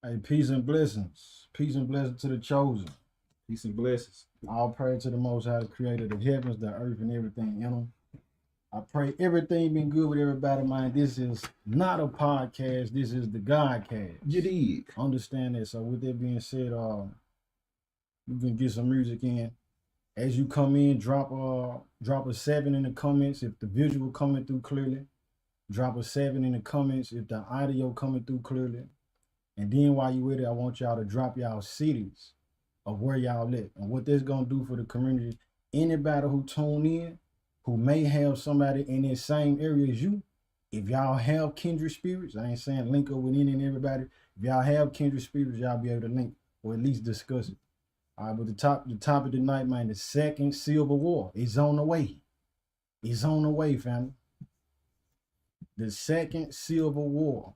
Hey, peace and blessings. Peace and blessings to the chosen. Peace and blessings. All praise to the Most High, the Creator of the heavens, the earth, and everything in them. I pray everything been good with everybody, man. This is not a podcast. This is the Godcast. You did. Understand that. So with that being said, you can get some music in. As you come in, drop a 7 in the comments if the visual coming through clearly. Drop a 7 in the comments if the audio coming through clearly. And then while you with it, I want y'all to drop y'all cities of where y'all live and what that's gonna do for the community. Anybody who tune in, who may have somebody in the same area as you, if y'all have kindred spirits, I ain't saying link up with any and everybody. If y'all have kindred spirits, y'all be able to link or at least discuss it. All right, but the topic tonight, man, the second Civil War is on the way. It's on the way, family. The second Civil War.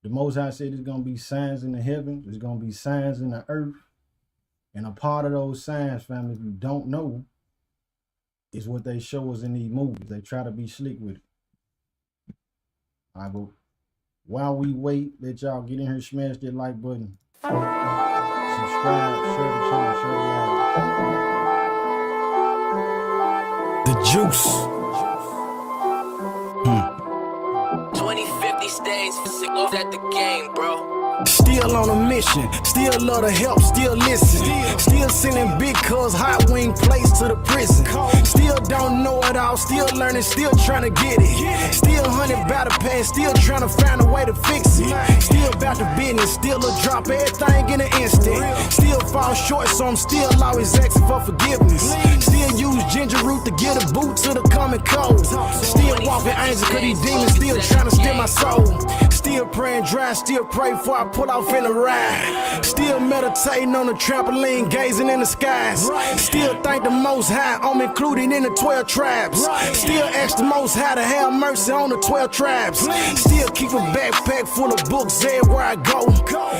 The Most High said there's going to be signs in the heavens. There's going to be signs in the earth. And a part of those signs, family, if you don't know, is what they show us in these movies. They try to be slick with it. All right, but while we wait, let y'all get in here, smash that like button. Subscribe, share the channel, share the The juice. 2050 stays sick at the game, bro. Still on a mission, still love to help, still listen. Still sending big cuz hot wing plates to the prison. Still don't know it all, still learning, still trying to get it. Still hunting battle pass, still trying to find a way to fix it. Still about the business, still a drop everything in an instant. Still fall short, so I'm still always asking for forgiveness. Still use ginger root to get a boot to the common cold. Still walking angels cause these demons still trying to steal my soul. Still praying dry, still pray before I pull off in the ride. Still meditating on the trampoline, gazing in the skies. Still thank the Most High, I'm included in the 12 tribes. Still ask the Most High to have mercy on the 12 tribes. Still keep a backpack full of books everywhere I go,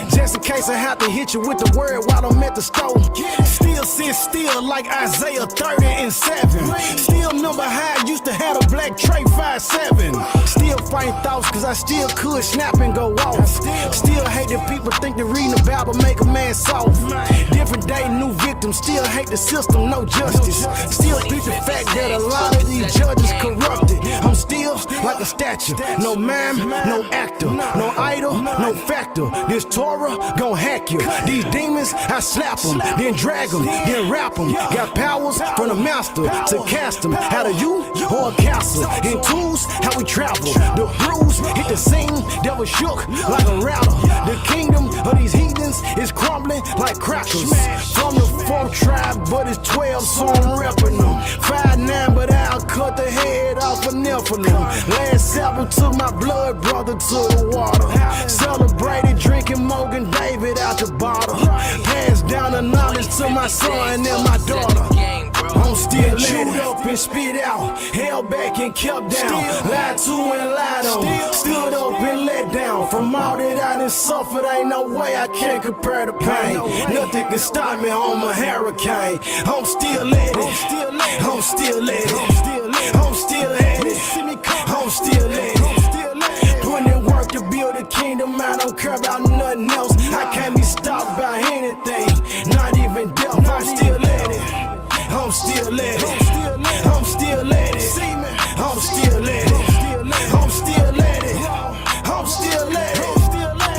just in case I have to hit you with the word while I'm at the store. Still sit still like Isaiah 30 and 7. Still number high, used to have a black tray 5'7". Still fighting thoughts cause I still could snap and go off. Still hate that people think that reading the Bible make a man soft. Different day, new victims. Still hate the system, no justice. Still beat the fact that a lot of these judges corrupted. I'm still like a statue, no mime, no actor, no idol, no factor. This Torah gon' hack you. These demons, I slap them, then drag them, then rap them. Got powers from the master to cast them out of you or a castle. In tools, how we travel. The bruise hit the scene, devil shook like a rattle. The kingdom of these heathens is crumbling like crackers. From the 4th tribe, but it's 12, so I'm repping them. 5'9", but I'll cut the head off a Nephilim. Last Sabbath took my blood brother to the water. Celebrated drinking Morgan David out the bottle. Passed down the knowledge to my son and my daughter. I'm still chewed up and spit out, held back and kept down, lied to and lied on, stood up and let down. From all that I done suffered, ain't no way I can compare the pain. Nothing can stop me, I'm a hurricane. I'm still at it, I'm still at it, I'm still at it, I'm still at it. Putting in work to build a kingdom, I don't care about nothing else. I can't be stopped by anything, not even death. I'm still at it. I'm still at it. I'm still at it. I'm still at it. I'm still at it. I'm still at it.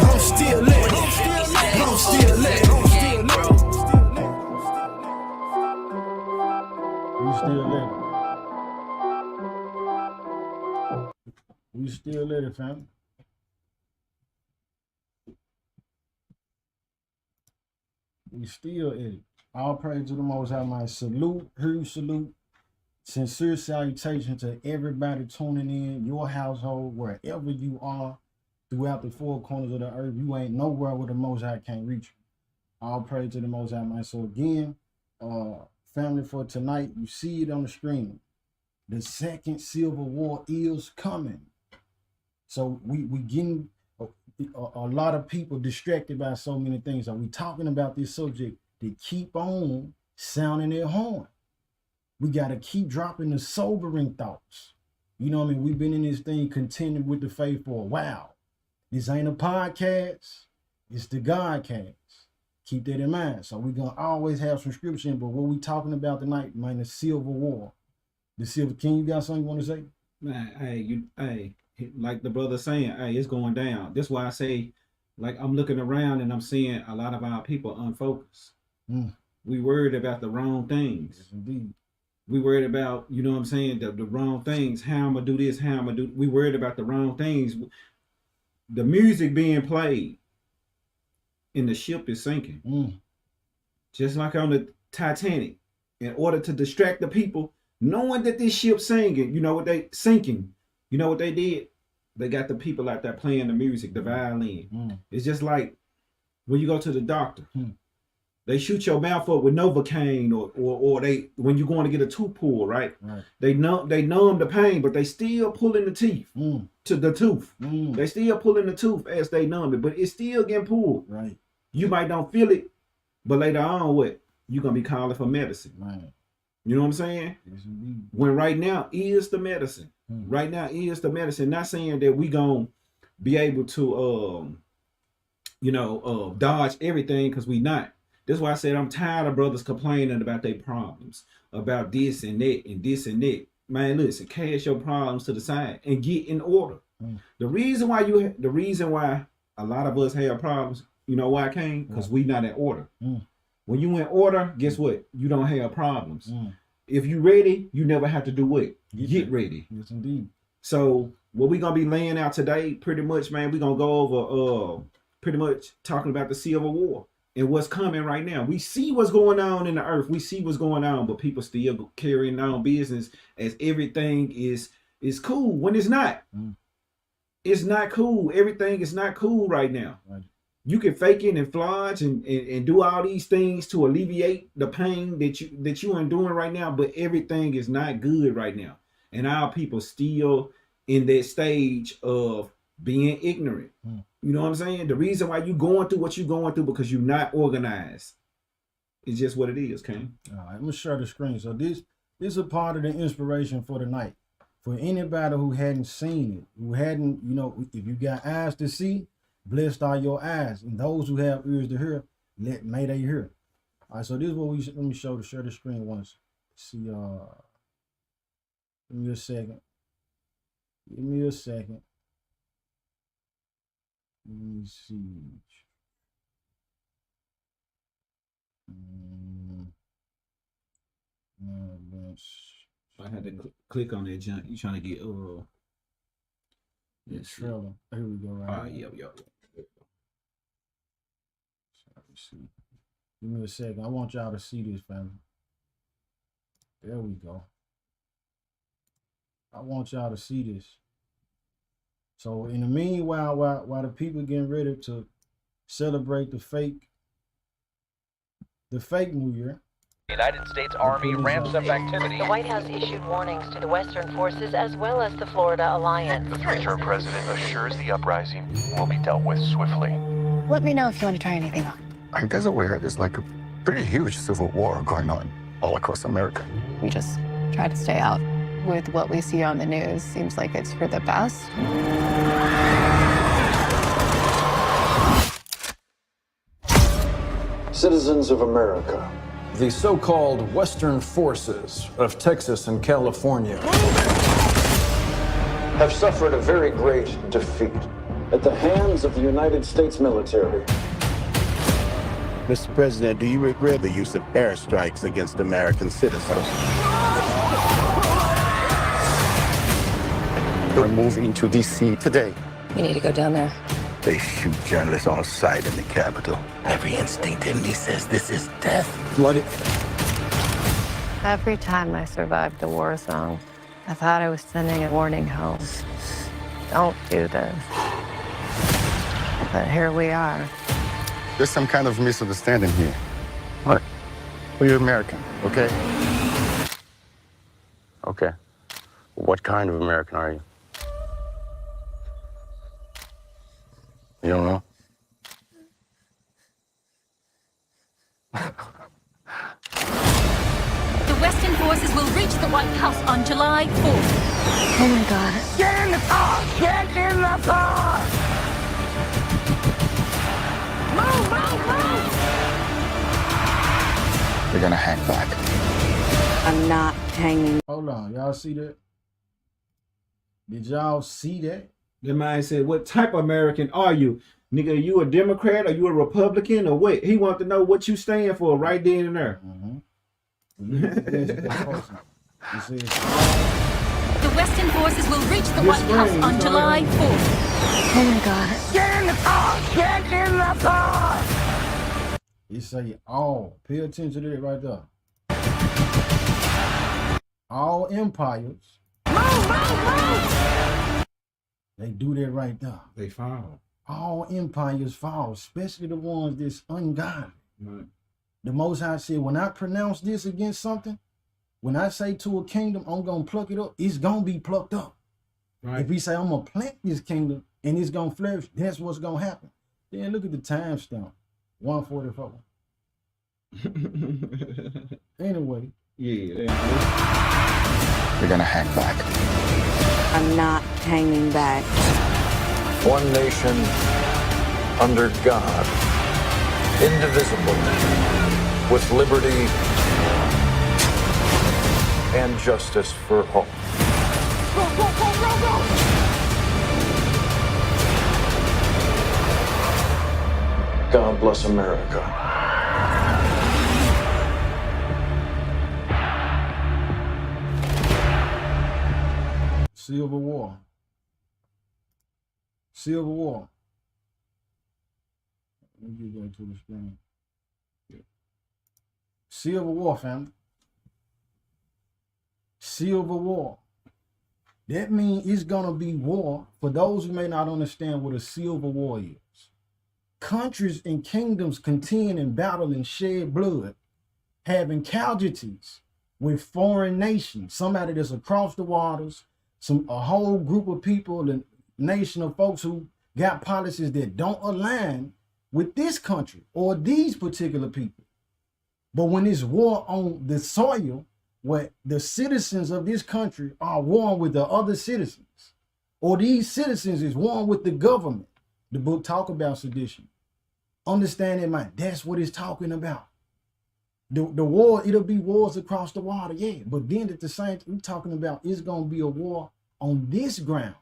I'm still at it. I'm still at it. We still at it. We still at it, fam. We still at it. All praise to the Most High, man. Salute, huge salute, sincere salutation to everybody tuning in, your household, wherever you are, throughout the 4 corners of the earth. You ain't nowhere where the Most High can't reach you. All praise to the Most High, man. So again, family, for tonight, you see it on the screen. The second Civil War is coming. So we getting a lot of people distracted by so many things. Are we talking about this subject? To keep on sounding their horn. We got to keep dropping the sobering thoughts. You know what I mean? We've been in this thing contending with the faith for a while. This ain't a podcast. It's the God cast. Keep that in mind. So we're gonna always have some scripture in, but what we talking about tonight, man, the Civil War. The Civil King, you got something you want to say? Man, like the brother saying, hey, it's going down. That's why I say, like, I'm looking around and I'm seeing a lot of our people unfocused. We worried about the wrong things. Yes, indeed. We worried about, you know what I'm saying, the wrong things. How I'm gonna do this, how I'm gonna do. We worried about the wrong things. The music being played and the ship is sinking. Just like on the Titanic. In order to distract the people, knowing that this ship's sinking, you know what they sinking. You know what they did? They got the people out there playing the music, the violin. It's just like when you go to the doctor. They shoot your mouth up with Novocaine, or they when you're going to get a tooth pulled, right? They numb the pain, but they still pulling the teeth to the tooth. They still pulling the tooth as they numb it, but it's still getting pulled. Right. You might don't feel it, but later on, what you're gonna be calling for medicine. Right. You know what I'm saying? Yes, indeed. When right now is the medicine. Right now is the medicine. Not saying that we gonna be able to dodge everything, because we not. That's why I said I'm tired of brothers complaining about their problems, about this and that and this and that. Man, listen, cast your problems to the side and get in order. The reason why a lot of us have problems, you know why, King? Because we not in order. When you in order, guess what? You don't have problems. If you ready, you never have to do what? Get ready. Yes, indeed. So what we gonna be laying out today, pretty much, man, we gonna go over pretty much talking about the Civil War and what's coming right now. We see what's going on in the earth. We see what's going on, but people still carrying on business as everything is cool when it's not. It's not cool. Everything is not cool right now. Right. You can fake it and flodge and do all these things to alleviate the pain that you are enduring right now, but everything is not good right now. And our people still in that stage of being ignorant. You know what I'm saying? The reason why you going through what you're going through because you're not organized. It's just what it is, King. All right, I'm gonna share the screen. So this is a part of the inspiration for the night. For anybody who hadn't seen it, who hadn't, if you got eyes to see, blessed are your eyes. And those who have ears to hear, may they hear. All right, so this is what let me share the screen once. See, give me a second. Give me a second. Let me see. I had to click on that junk. You trying to get trailer. Here we go. Right. Yep. Let me see. Give me a second. I want y'all to see this, family. There we go. I want y'all to see this. So in the meanwhile, while the people getting ready to celebrate the fake New Year, The United States Army ramps up activity. The White House issued warnings to the Western forces as well as the Florida Alliance. The three-term president assures the uprising will be dealt with swiftly. Let me know if you want to try anything on. Are you guys aware there's like a pretty huge civil war going on all across America? We just try to stay out. With what we see on the news, seems like it's for the best. Citizens of America, the so-called Western forces of Texas and California have suffered a very great defeat at the hands of the United States military. Mr. President, do you regret the use of airstrikes against American citizens? We're moving to D.C. today. We need to go down there. They shoot journalists on sight in the Capitol. Every instinct in me says this is death. Bloody. Every time I survived a war zone, I thought I was sending a warning home. Don't do this. But here we are. There's some kind of misunderstanding here. What? Well, you're American, okay? Okay. What kind of American are you? You don't know? The Western forces will reach the White House on July 4th. Oh my God. Get in the car! Get in the car! We're gonna hang back. I'm not hanging. Hold on, y'all see that? Did y'all see that? The man said, what type of American are you? Nigga, are you a Democrat? Are you a Republican? Or what? He wanted to know what you stand for right then and there. You see? The Western forces will reach the White House on July 4th. Oh my God. Get in the car! Get in the car! It say all. Pay attention to that right there. All empires. They do that right there. They fall. All empires fall, especially the ones that's ungodly. Right. The Most High said, when I pronounce this against something, when I say to a kingdom, I'm going to pluck it up, it's going to be plucked up. Right. If he say, I'm going to plant this kingdom and it's going to flourish, that's what's going to happen. Then look at the timestamp, 144. Anyway. Yeah. We're gonna hang back. I'm not hanging back. One nation under God, indivisible, with liberty and justice for all. Go, go, go, go, go! God bless America. Civil War. Civil War. Let me get back to the screen. Civil War, family. Civil War. That means it's going to be war. For those who may not understand what a civil war is. Countries and kingdoms contend and battle and shed blood, having casualties with foreign nations, somebody that's across the waters, a whole group of people, a nation of folks who got policies that don't align with this country or these particular people. But when it's war on the soil, where the citizens of this country are warring with the other citizens, or these citizens is warring with the government, the book talk about sedition. Understand in mind, that's what it's talking about. The war, it'll be wars across the water, yeah. But then at the same time, we're talking about it's going to be a war on this ground.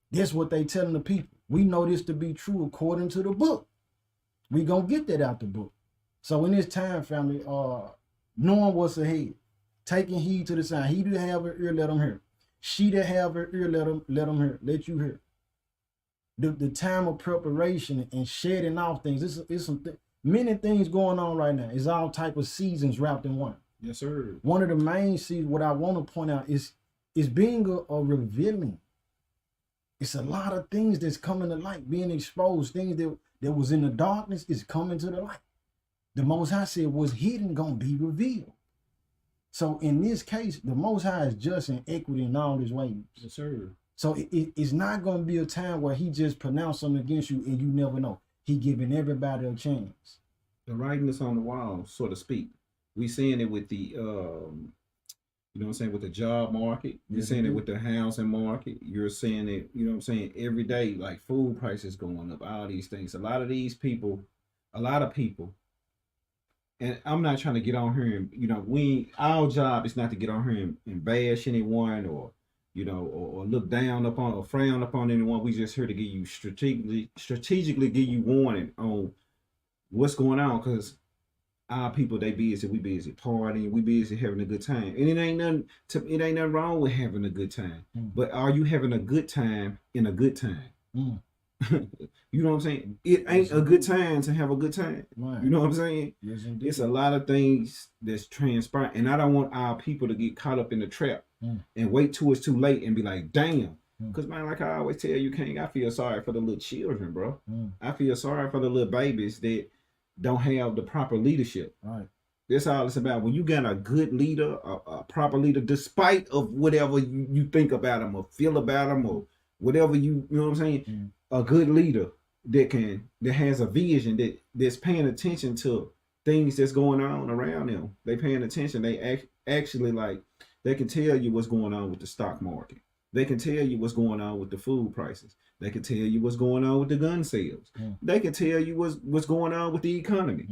That's what they telling the people. We know this to be true according to the book. We going to get that out the book. So in this time, family, knowing what's ahead, taking heed to the sign. He that have an ear, let him hear. She that have her ear, let him hear. Let you hear. The time of preparation and shedding off things. It's some many things going on right now. It's all type of seasons wrapped in one. Yes, sir. One of the main seasons, what I want to point out is being a revealing. It's a lot of things that's coming to light, being exposed. Things that was in the darkness is coming to the light. The Most High said was hidden gonna be revealed. So in this case, the Most High is just in equity in all his ways. Yes, sir. So it's not going to be a time where he just pronounced something against you and you never know. He giving everybody a chance. The writing is on the wall, so to speak. We seeing it with the, you know what I'm saying, with the job market. You're seeing it with the housing market. You're seeing it, you know what I'm saying, every day, like food prices going up, all these things. A lot of people, and I'm not trying to get on here and, you know, our job is not to get on here and bash anyone or, you know, or look down upon or frown upon anyone. We just here to give you strategically give you warning on what's going on, because our people, they busy, we busy partying, we busy having a good time. And it ain't nothing wrong with having a good time. But are you having a good time in a good time? You know what I'm saying? It ain't a good time to have a good time. Right. You know what I'm saying? Yes, it's a lot of things that's transpiring, and I don't want our people to get caught up in the trap and wait till it's too late and be like, damn. Because man, like I always tell you, King, I feel sorry for the little children, bro. I feel sorry for the little babies that don't have the proper leadership. Right. That's all it's about. When you got a good leader, a proper leader, despite of whatever you think about them or feel about them or whatever you know what I'm saying, a good leader that has a vision that's paying attention to things that's going on around them. They paying attention. They actually like, they can tell you what's going on with the stock market. They can tell you what's going on with the food prices. They can tell you what's going on with the gun sales. They can tell you what's going on with the economy.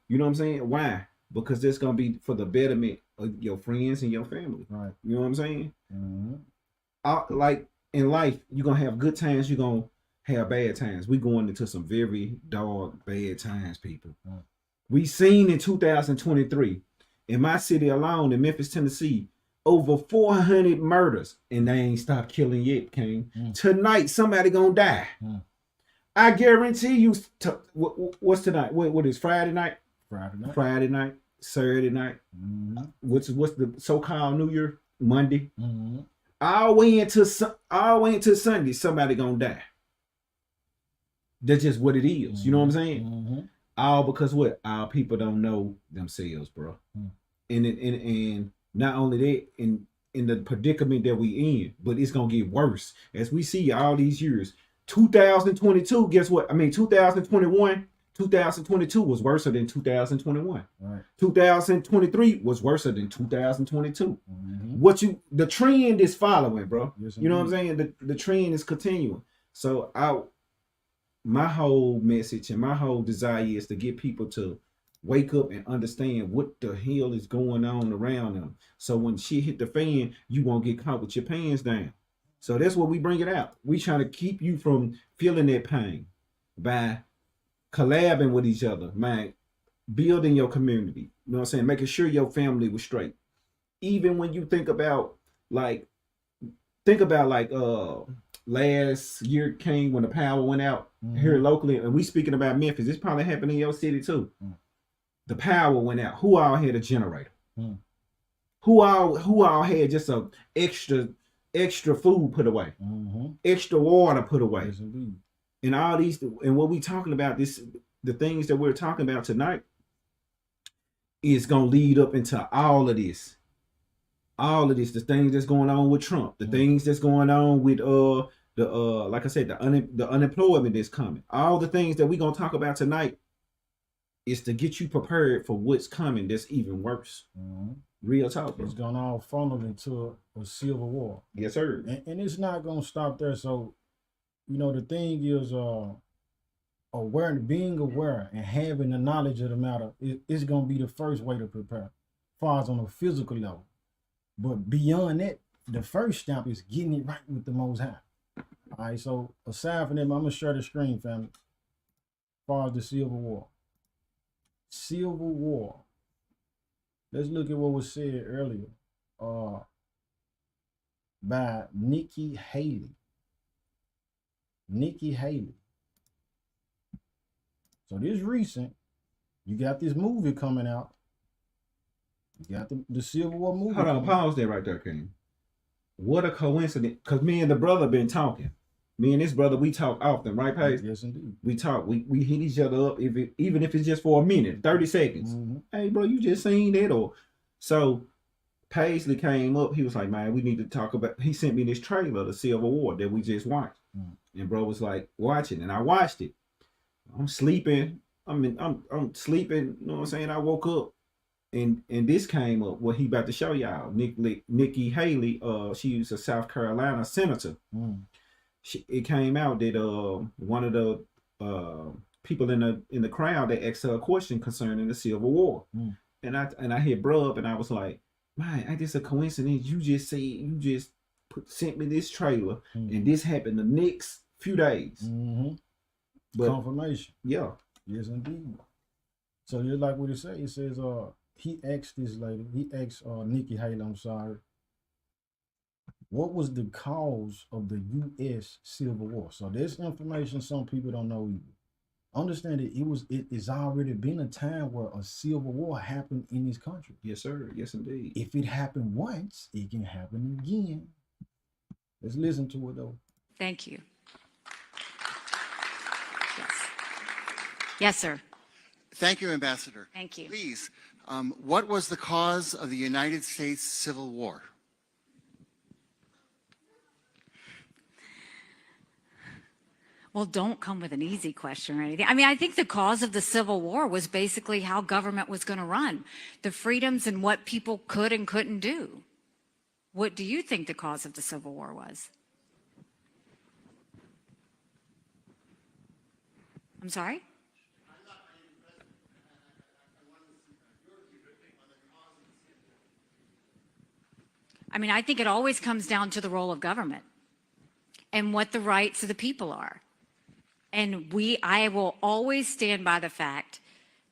You know what I'm saying? Why? because it's gonna be for the betterment of your friends and your family. Right. You know what I'm saying? Mm-hmm. Like in life, you're gonna have good times, you're gonna have bad times. We going into some very dark, bad times, people. Right. We seen in 2023 in my city alone, in Memphis, Tennessee, over 400 murders, and they ain't stopped killing yet, King. Tonight, somebody gonna die. I guarantee you. What's tonight? What is Friday night? Friday night, Saturday night. What's the so-called New Year? Monday. All the way into Sunday, somebody gonna die. That's just what it is. You know what I'm saying? All because what? Our people don't know themselves, bro. And not only that, in the predicament that we in, but it's gonna get worse as we see all these years. 2022, guess what? 2021, 2022 was worse than 2021. Right. 2023 was worse than 2022. The trend is following, bro. Yes, you know what I'm saying? The trend is continuing. So my whole message and my whole desire is to get people to wake up and understand what the hell is going on around them. So when shit hit the fan, you won't get caught with your pants down. So that's what we bring it out. We trying to keep you from feeling that pain by collabing with each other, man, building your community. You know what I'm saying? Making sure your family was straight. Even when you think about like last year came when the power went out here locally, and we speaking about Memphis. This probably happened in your city too. The power went out. Who all had a generator? Who all had just a extra food put away, extra water put away, Yes, indeed. and all these, and what we talking about, the things that we're talking about tonight is gonna lead up into all of this, the things that's going on with Trump, the things that's going on with like I said, the unemployment that's coming, all the things that we're gonna talk about tonight is to get you prepared for what's coming that's even worse. Real talk, bro. It's gonna all funnel into a civil war. Yes, sir. And it's not gonna stop there. So, the thing is, being aware and having the knowledge of the matter is gonna be the first way to prepare, as far as on a physical level. But beyond that, the first step is getting it right with the Most High. All right. So aside from that, I'm gonna share the screen, family. As far as the Civil War. Civil War. Let's look at what was said earlier by Nikki Haley. Nikki Haley. So this recent, you got this movie coming out. You got the Civil War movie. Hold on, pause there right there, King. What a coincidence. Because me and the brother been talking. Me and this brother, we talk often, right, Pace? Yes, indeed. We talk. We hit each other up, even if it's just for a minute, 30 seconds. Hey, bro, you just seen that? Or so Paisley came up. He was like, man, we need to talk about. He sent me this trailer, the Civil War, that we just watched. And bro was like, watch it. And I watched it. I'm sleeping. I'm sleeping. You know what I'm saying? I woke up. And this came up, what he about to show y'all. Nikki Haley, she was a South Carolina senator. It came out that one of the people in the crowd, they asked her a question concerning the Civil War. And I hit bro up and I was like, man, ain't this a coincidence? You just said sent me this trailer and this happened the next few days. But confirmation. Yeah. Yes, indeed. So just like what it says, he asked this lady, Nikki Haley, I'm sorry, what was the cause of the U.S. Civil War? So there's information some people don't know either. Understand that it is already been a time where a civil war happened in this country. Yes, sir. Yes, indeed. If it happened once, it can happen again. Let's listen to it though. Thank you. Yes. Yes, sir. Thank you, Ambassador. Thank you. Please, what was the cause of the United States Civil War? Well, don't come with an easy question or anything. I mean, I think the cause of the Civil War was basically how government was going to run, the freedoms and what people could and couldn't do. What do you think the cause of the Civil War was? I'm sorry? I mean, I think it always comes down to the role of government and what the rights of the people are. And I will always stand by the fact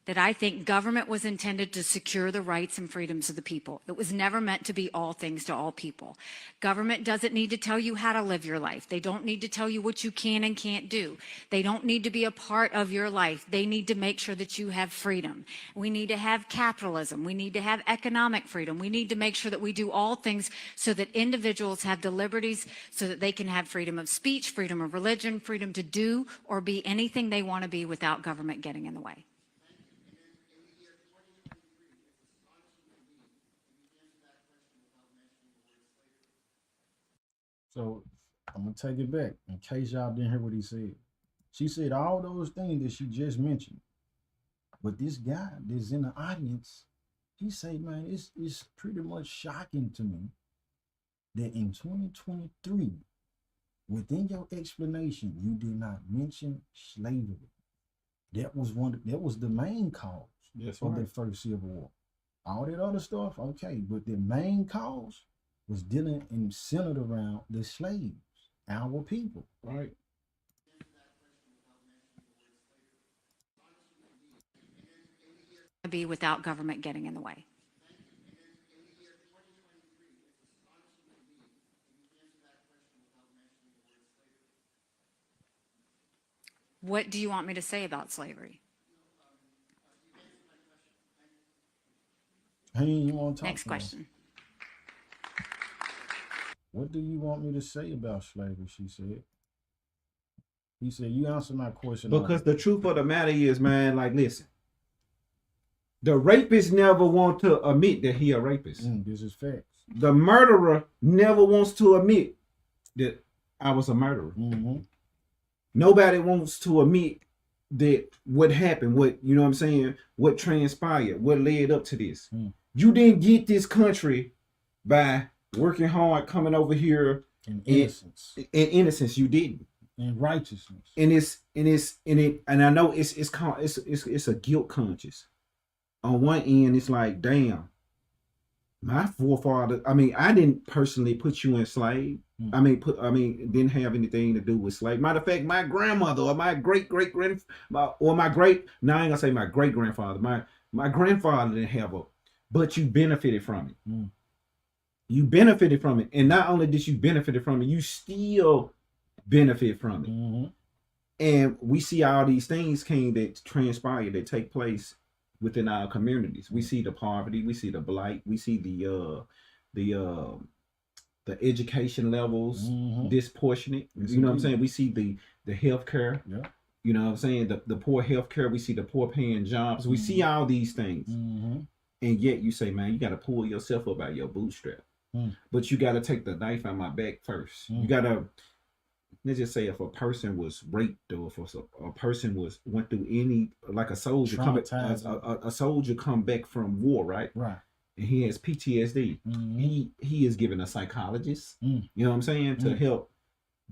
that I think government was intended to secure the rights and freedoms of the people. It was never meant to be all things to all people. Government doesn't need to tell you how to live your life. They don't need to tell you what you can and can't do. They don't need to be a part of your life. They need to make sure that you have freedom. We need to have capitalism. We need to have economic freedom. We need to make sure that we do all things so that individuals have the liberties so that they can have freedom of speech, freedom of religion, freedom to do or be anything they want to be without government getting in the way. So I'm gonna take it back in case y'all didn't hear what he said. She said all those things that she just mentioned, but this guy that's in the audience, he said, man, it's pretty much shocking to me that in 2023, within your explanation, you did not mention slavery. That was the main cause of the first Civil War. All that other stuff, okay, but the main cause was dealing and centered around the slaves, our people. Right. Be without government getting in the way. What do you want me to say about slavery? Hey, you want to talk? Next question. What do you want me to say about slavery? She said. He said, you answer my question. Because the truth of the matter is, man, like, listen. The rapist never want to admit that he a rapist. This is facts. The murderer never wants to admit that I was a murderer. Nobody wants to admit that what happened, what, you know what I'm saying, what transpired, what led up to this. You didn't get this country by working hard, coming over here in innocence. In innocence, you didn't. In righteousness. And I know it's a guilt conscious. On one end, it's like, damn, my forefather. I mean, I didn't personally put you in slave. Didn't have anything to do with slave. Matter of fact, my grandmother or my great I ain't gonna say my great grandfather. My grandfather didn't have a, but you benefited from it. You benefited from it, and not only did you benefit from it, you still benefit from it. And we see all these things that transpire, that take place within our communities. We see the poverty, we see the blight, we see the education levels disproportionate. You know what I'm saying? We see the health care. Yeah. You know what I'm saying? The poor health care. We see the poor paying jobs. We see all these things. And yet you say, man, you got to pull yourself up out your bootstrap. But you got to take the knife out my back first. You got to, let's just say, if a person was raped or if a person went through any, like a soldier, a soldier come back from war, right? Right. And he has PTSD. He is given a psychologist, you know what I'm saying, to help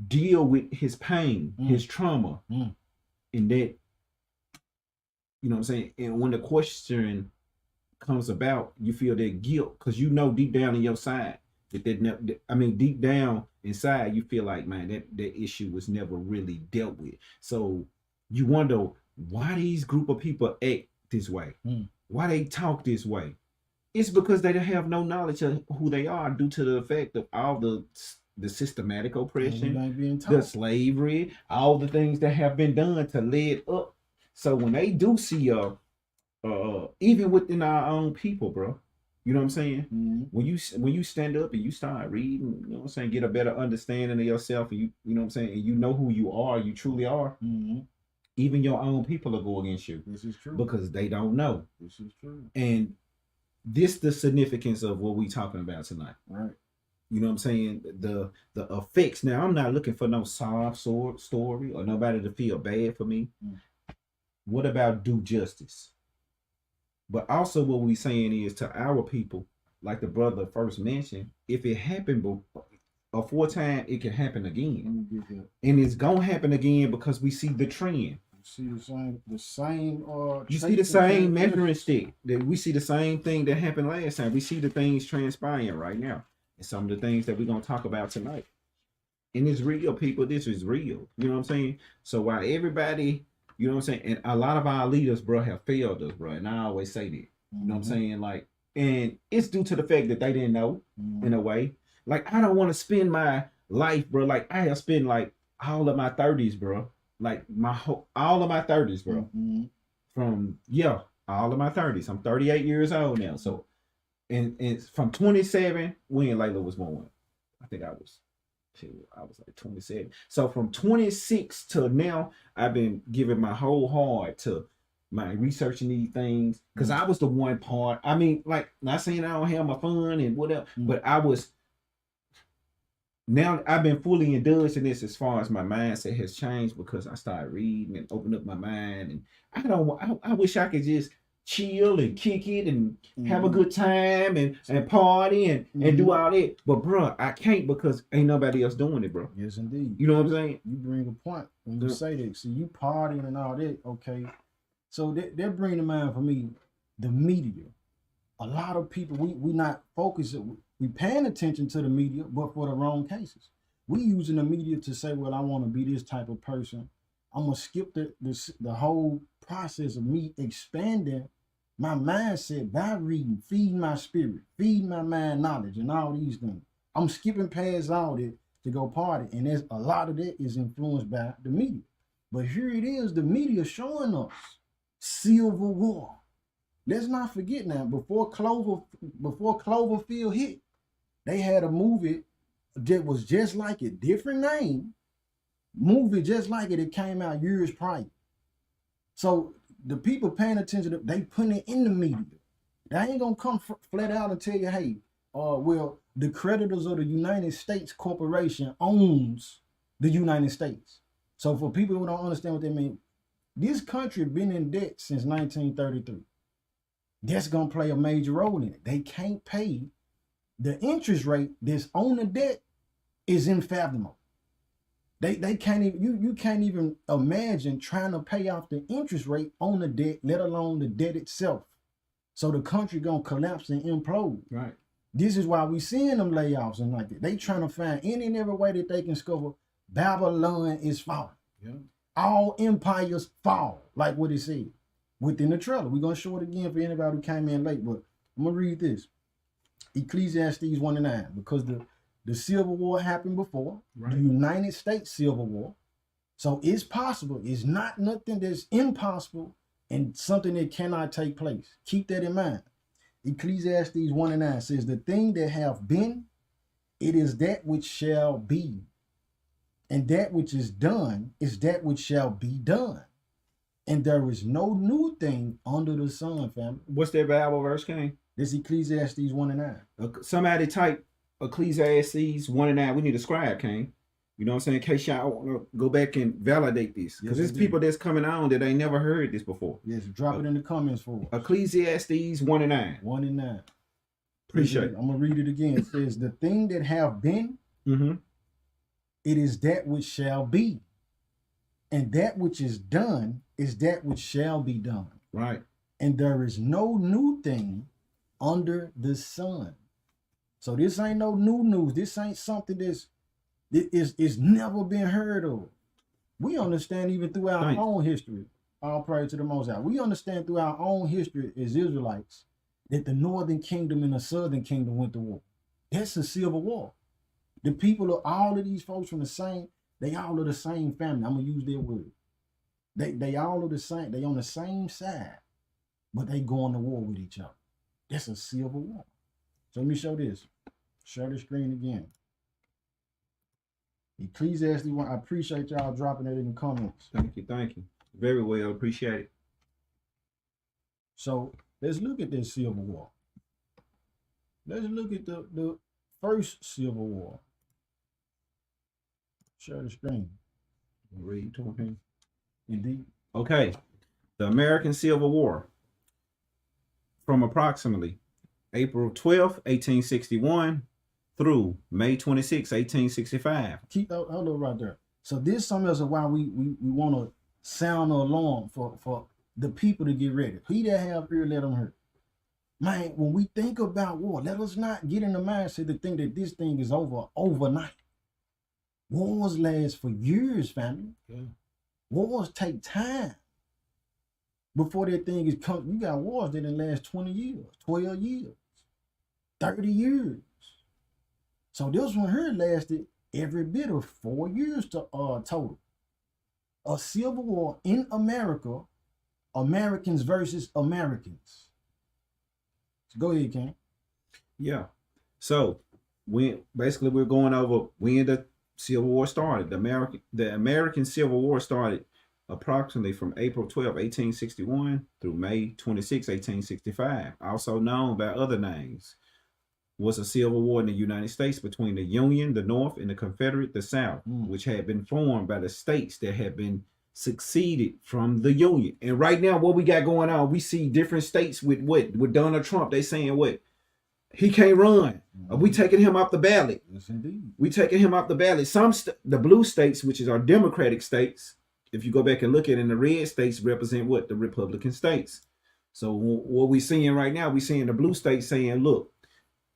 deal with his pain, his trauma. And that, you know what I'm saying? And when the question comes about, you feel that guilt because you know deep down in your side deep down inside you feel like, man, that issue was never really dealt with. So you wonder why these group of people act this way, why they talk this way. It's because they don't have no knowledge of who they are due to the effect of all the systematic oppression, the slavery, all the things that have been done to lead up. So when they do see even within our own people, bro, you know what I'm saying? When you stand up and you start reading, you know what I'm saying, get a better understanding of yourself, and you know what I'm saying, and you know who you are, you truly are. Even your own people will go against you. This is true. Because they don't know. This is true. And this the significance of what we talking about tonight. Right. You know what I'm saying? The effects. Now, I'm not looking for no sob story or nobody to feel bad for me. What about due justice? But also what we saying is to our people, like the brother first mentioned, if it happened a fourth time, it can happen again. And it's going to happen again because we see the trend. See the same you see the same measuring stick. That we see the same thing that happened last time. We see the things transpiring right now. and some of the things that we're gonna talk about tonight. And it's real, people. This is real. You know what I'm saying? So while everybody, you know what I'm saying, and a lot of our leaders, bro, have failed us, bro. And I always say that. You know what I'm saying? Like, and it's due to the fact that they didn't know in a way. Like, I don't want to spend my life, bro. Like, I have spent like all of my 30s, bro. Like all of my 30s, bro. From all of my 30s. I'm 38 years old now. So, and from 27, when Layla was born, I think I was like 27. So from 26 till now, I've been giving my whole heart to my researching these things, because I was the one part. I mean, like, not saying I don't have my fun and whatever, but I was. Now I've been fully indulged in this as far as my mindset has changed, because I started reading and opened up my mind, and I wish I could just chill and kick it and have a good time and party and do all that. But bro, I can't, because ain't nobody else doing it, bro. Yes, indeed. You know what I'm saying? You bring a point when you say that. See, you partying and all that, okay. So that bring to mind for me the media. A lot of people, we not focusing, we paying attention to the media, but for the wrong cases. We using the media to say, well, I want to be this type of person. I'm gonna skip the whole process of me expanding my mindset by reading, feeding my spirit, feeding my mind knowledge, and all these things. I'm skipping past all that to go party, and there's a lot of that is influenced by the media. But here it is, the media showing us Civil War. Let's not forget now, before Cloverfield hit, they had a movie that was just like it, different name, movie just like it. It came out years prior. So the people paying attention, they putting it in the media. They ain't gonna come flat out and tell you, hey, well, the creditors of the United States Corporation owns the United States. So for people who don't understand what they mean, this country been in debt since 1933. That's gonna play a major role in it. They can't pay the interest rate that's on the debt is unfathomable. They can't even, you can't even imagine trying to pay off the interest rate on the debt, let alone the debt itself. So the country gonna collapse and implode. Right. This is why we seeing them layoffs and like that. They trying to find any and every way that they can discover Babylon is falling. Yeah. All empires fall, like what it said within the trailer. We're gonna show it again for anybody who came in late, but I'm gonna read this. Ecclesiastes 1:9, because the Civil War happened before, the United States Civil War. So it's possible. It's not nothing that's impossible and something that cannot take place. Keep that in mind. Ecclesiastes 1:9 says, the thing that have been, it is that which shall be. And that which is done is that which shall be done. And there is no new thing under the sun, family. What's that Bible verse, King? This Ecclesiastes 1:9. Somebody type Ecclesiastes 1:9. We need a scribe, King. You know what I'm saying? In case y'all want to go back and validate this. Because there's people that's coming on that ain't never heard this before. Yes, drop it in the comments for us. Ecclesiastes 1:9. 1:9. Appreciate it. I'm going to read it again. It says, the thing that have been, it is that which shall be. And that which is done is that which shall be done. Right. And there is no new thing under the sun. So this ain't no new news. This ain't something that's never been heard of. We understand even through our own history. All praise to the Most High. We understand through our own history as Israelites that the northern kingdom and the southern kingdom went to war. That's a civil war. The people of all of these folks from the same, they all are the same family. I'm gonna use their word. They all are the same. They on the same side, but they going to war with each other. That's a civil war. So let me show this. Share the screen again. Ecclesiastes 1. I appreciate y'all dropping it in the comments. Thank you. Thank you. Very well. Appreciate it. So let's look at this civil war. Let's look at the first civil war. Share the screen. Read to him. Indeed. Okay. The American Civil War, from approximately April 12th, 1861 through May 26, 1865. Hold on right there. So this is something else of why we want to sound the alarm for the people to get ready. He that have ear, let them hear. Man, when we think about war, let us not get in the mindset to think that this thing is over overnight. Wars last for years, family. Yeah. Wars take time before that thing is come. You got wars that last 20 years, 12 years, 30 years. So this one here lasted every bit of 4 years to total. A civil war in America, Americans versus Americans. So go ahead, Ken. Yeah. So when basically we're going over when the Civil War started. The American Civil War started approximately from April 12, 1861 through May 26, 1865, also known by other names. Was a civil war in the United States between the Union, the North, and the Confederate, the South, which had been formed by the states that had been succeeded from the Union. And right now, what we got going on, we see different states with what? With Donald Trump, they saying what? He can't run. Are we taking him off the ballot? Yes, indeed. We taking him off the ballot. The blue states, which is our Democratic states, if you go back and look at it, the red states represent what? The Republican states. So what we seeing right now, we seeing the blue states saying, look,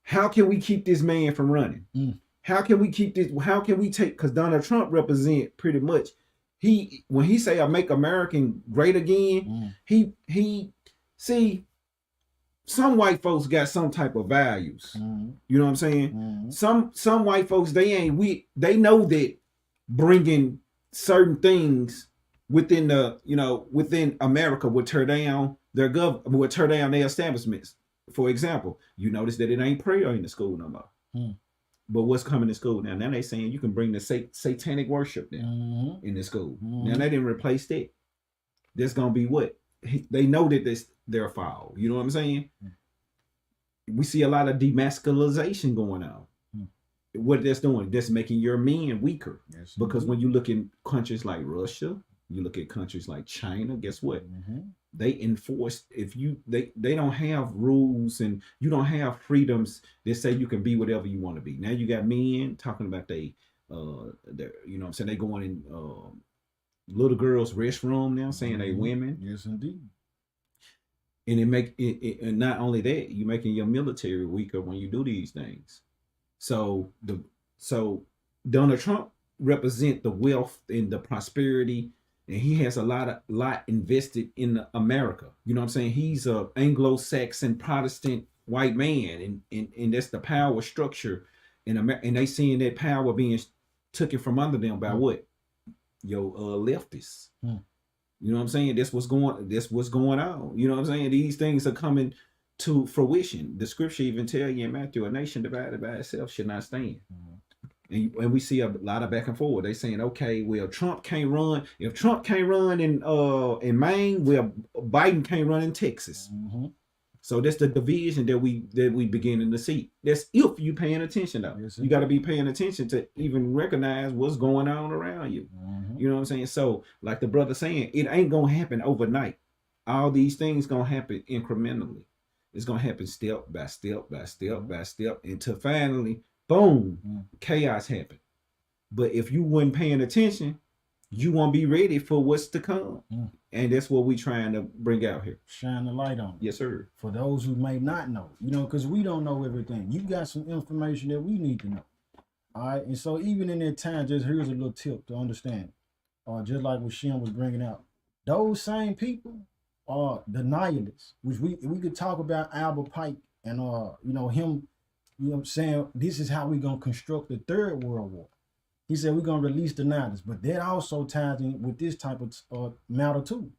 how can we keep this man from running? How can we keep this? How can we take? Because Donald Trump represent pretty much. When he say I make American great again, he see some white folks got some type of values. You know what I'm saying? Some white folks they know that bringing certain things within within America would tear down their would tear down their establishments. For example, you notice that it ain't prayer in the school no more. But what's coming to school now? Now they saying you can bring the satanic worship now in the school. Now they didn't replace that. That's gonna be what? They know that this their foul. You know what I'm saying? We see a lot of demasculization going on. What that's doing, that's making your men weaker. Yes, because when you look in countries like Russia, you look at countries like China, guess what? They enforce they don't have rules and you don't have freedoms that say you can be whatever you want to be. Now you got men talking about you know what I'm saying, they going in little girls' restroom now saying they women. Yes, indeed. And and not only that, you're making your military weaker when you do these things. So Donald Trump represent the wealth and the prosperity, and he has a lot invested in America. You know what I'm saying? He's a Anglo-Saxon Protestant white man, and that's the power structure in America. And they seeing that power being taken from under them by what? Your leftists. You know what I'm saying? That's what's going on. You know what I'm saying? These things are coming to fruition. The scripture even tell you in Matthew, a nation divided by itself should not stand. And we see a lot of back and forth. They saying, okay, well, Trump can't run. If Trump can't run in Maine, well, Biden can't run in Texas. So that's the division that we beginning to see. That's if you paying attention though. Yes, you got to be paying attention to even recognize what's going on around you. You know what I'm saying? So like the brother saying, it ain't gonna happen overnight. All these things gonna happen incrementally. It's gonna happen step by step by step by step until finally, boom, chaos happen. But if you weren't paying attention, you won't be ready for what's to come. And that's what we trying to bring out here. Shine the light on it. Yes, sir. For those who may not know, because we don't know everything. You got some information that we need to know. All right. And so even in that time, just here's a little tip to understand. Just like what Shem was bringing out. Those same people are the nihilists, which we could talk about Albert Pike and him, saying this is how we're gonna construct the Third World War. He said we're gonna release the nihilists, but that also ties in with this type of matter too.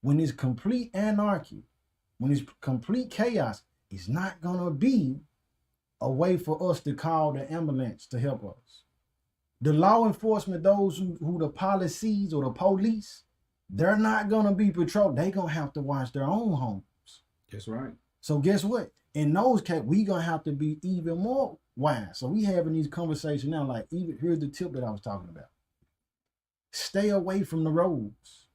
When it's complete anarchy, when it's complete chaos, it's not gonna be a way for us to call the ambulance to help us. The law enforcement, those who the policies or the police, they're not gonna be patrolled. They're gonna have to watch their own homes. That's right. So guess what? In those cases, we gonna have to be even more wise. So we having these conversations now, like even here's the tip that I was talking about. Stay away from the roads.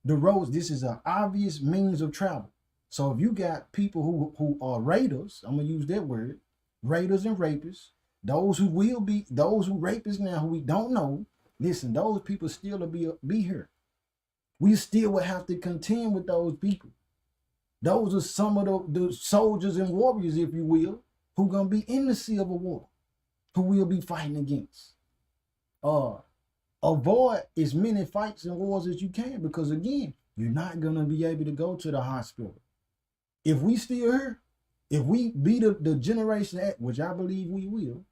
The roads, this is an obvious means of travel. So if you got people who are raiders, I'm gonna use that word, raiders and rapists, those who rapists now who we don't know, listen, those people still will be here. We still will have to contend with those people. Those are some of the soldiers and warriors, if you will, who gonna be in the Civil War, who we'll be fighting against. Avoid as many fights and wars as you can, because again, you're not gonna be able to go to the hospital. If we still here, if we be the generation at which I believe we will,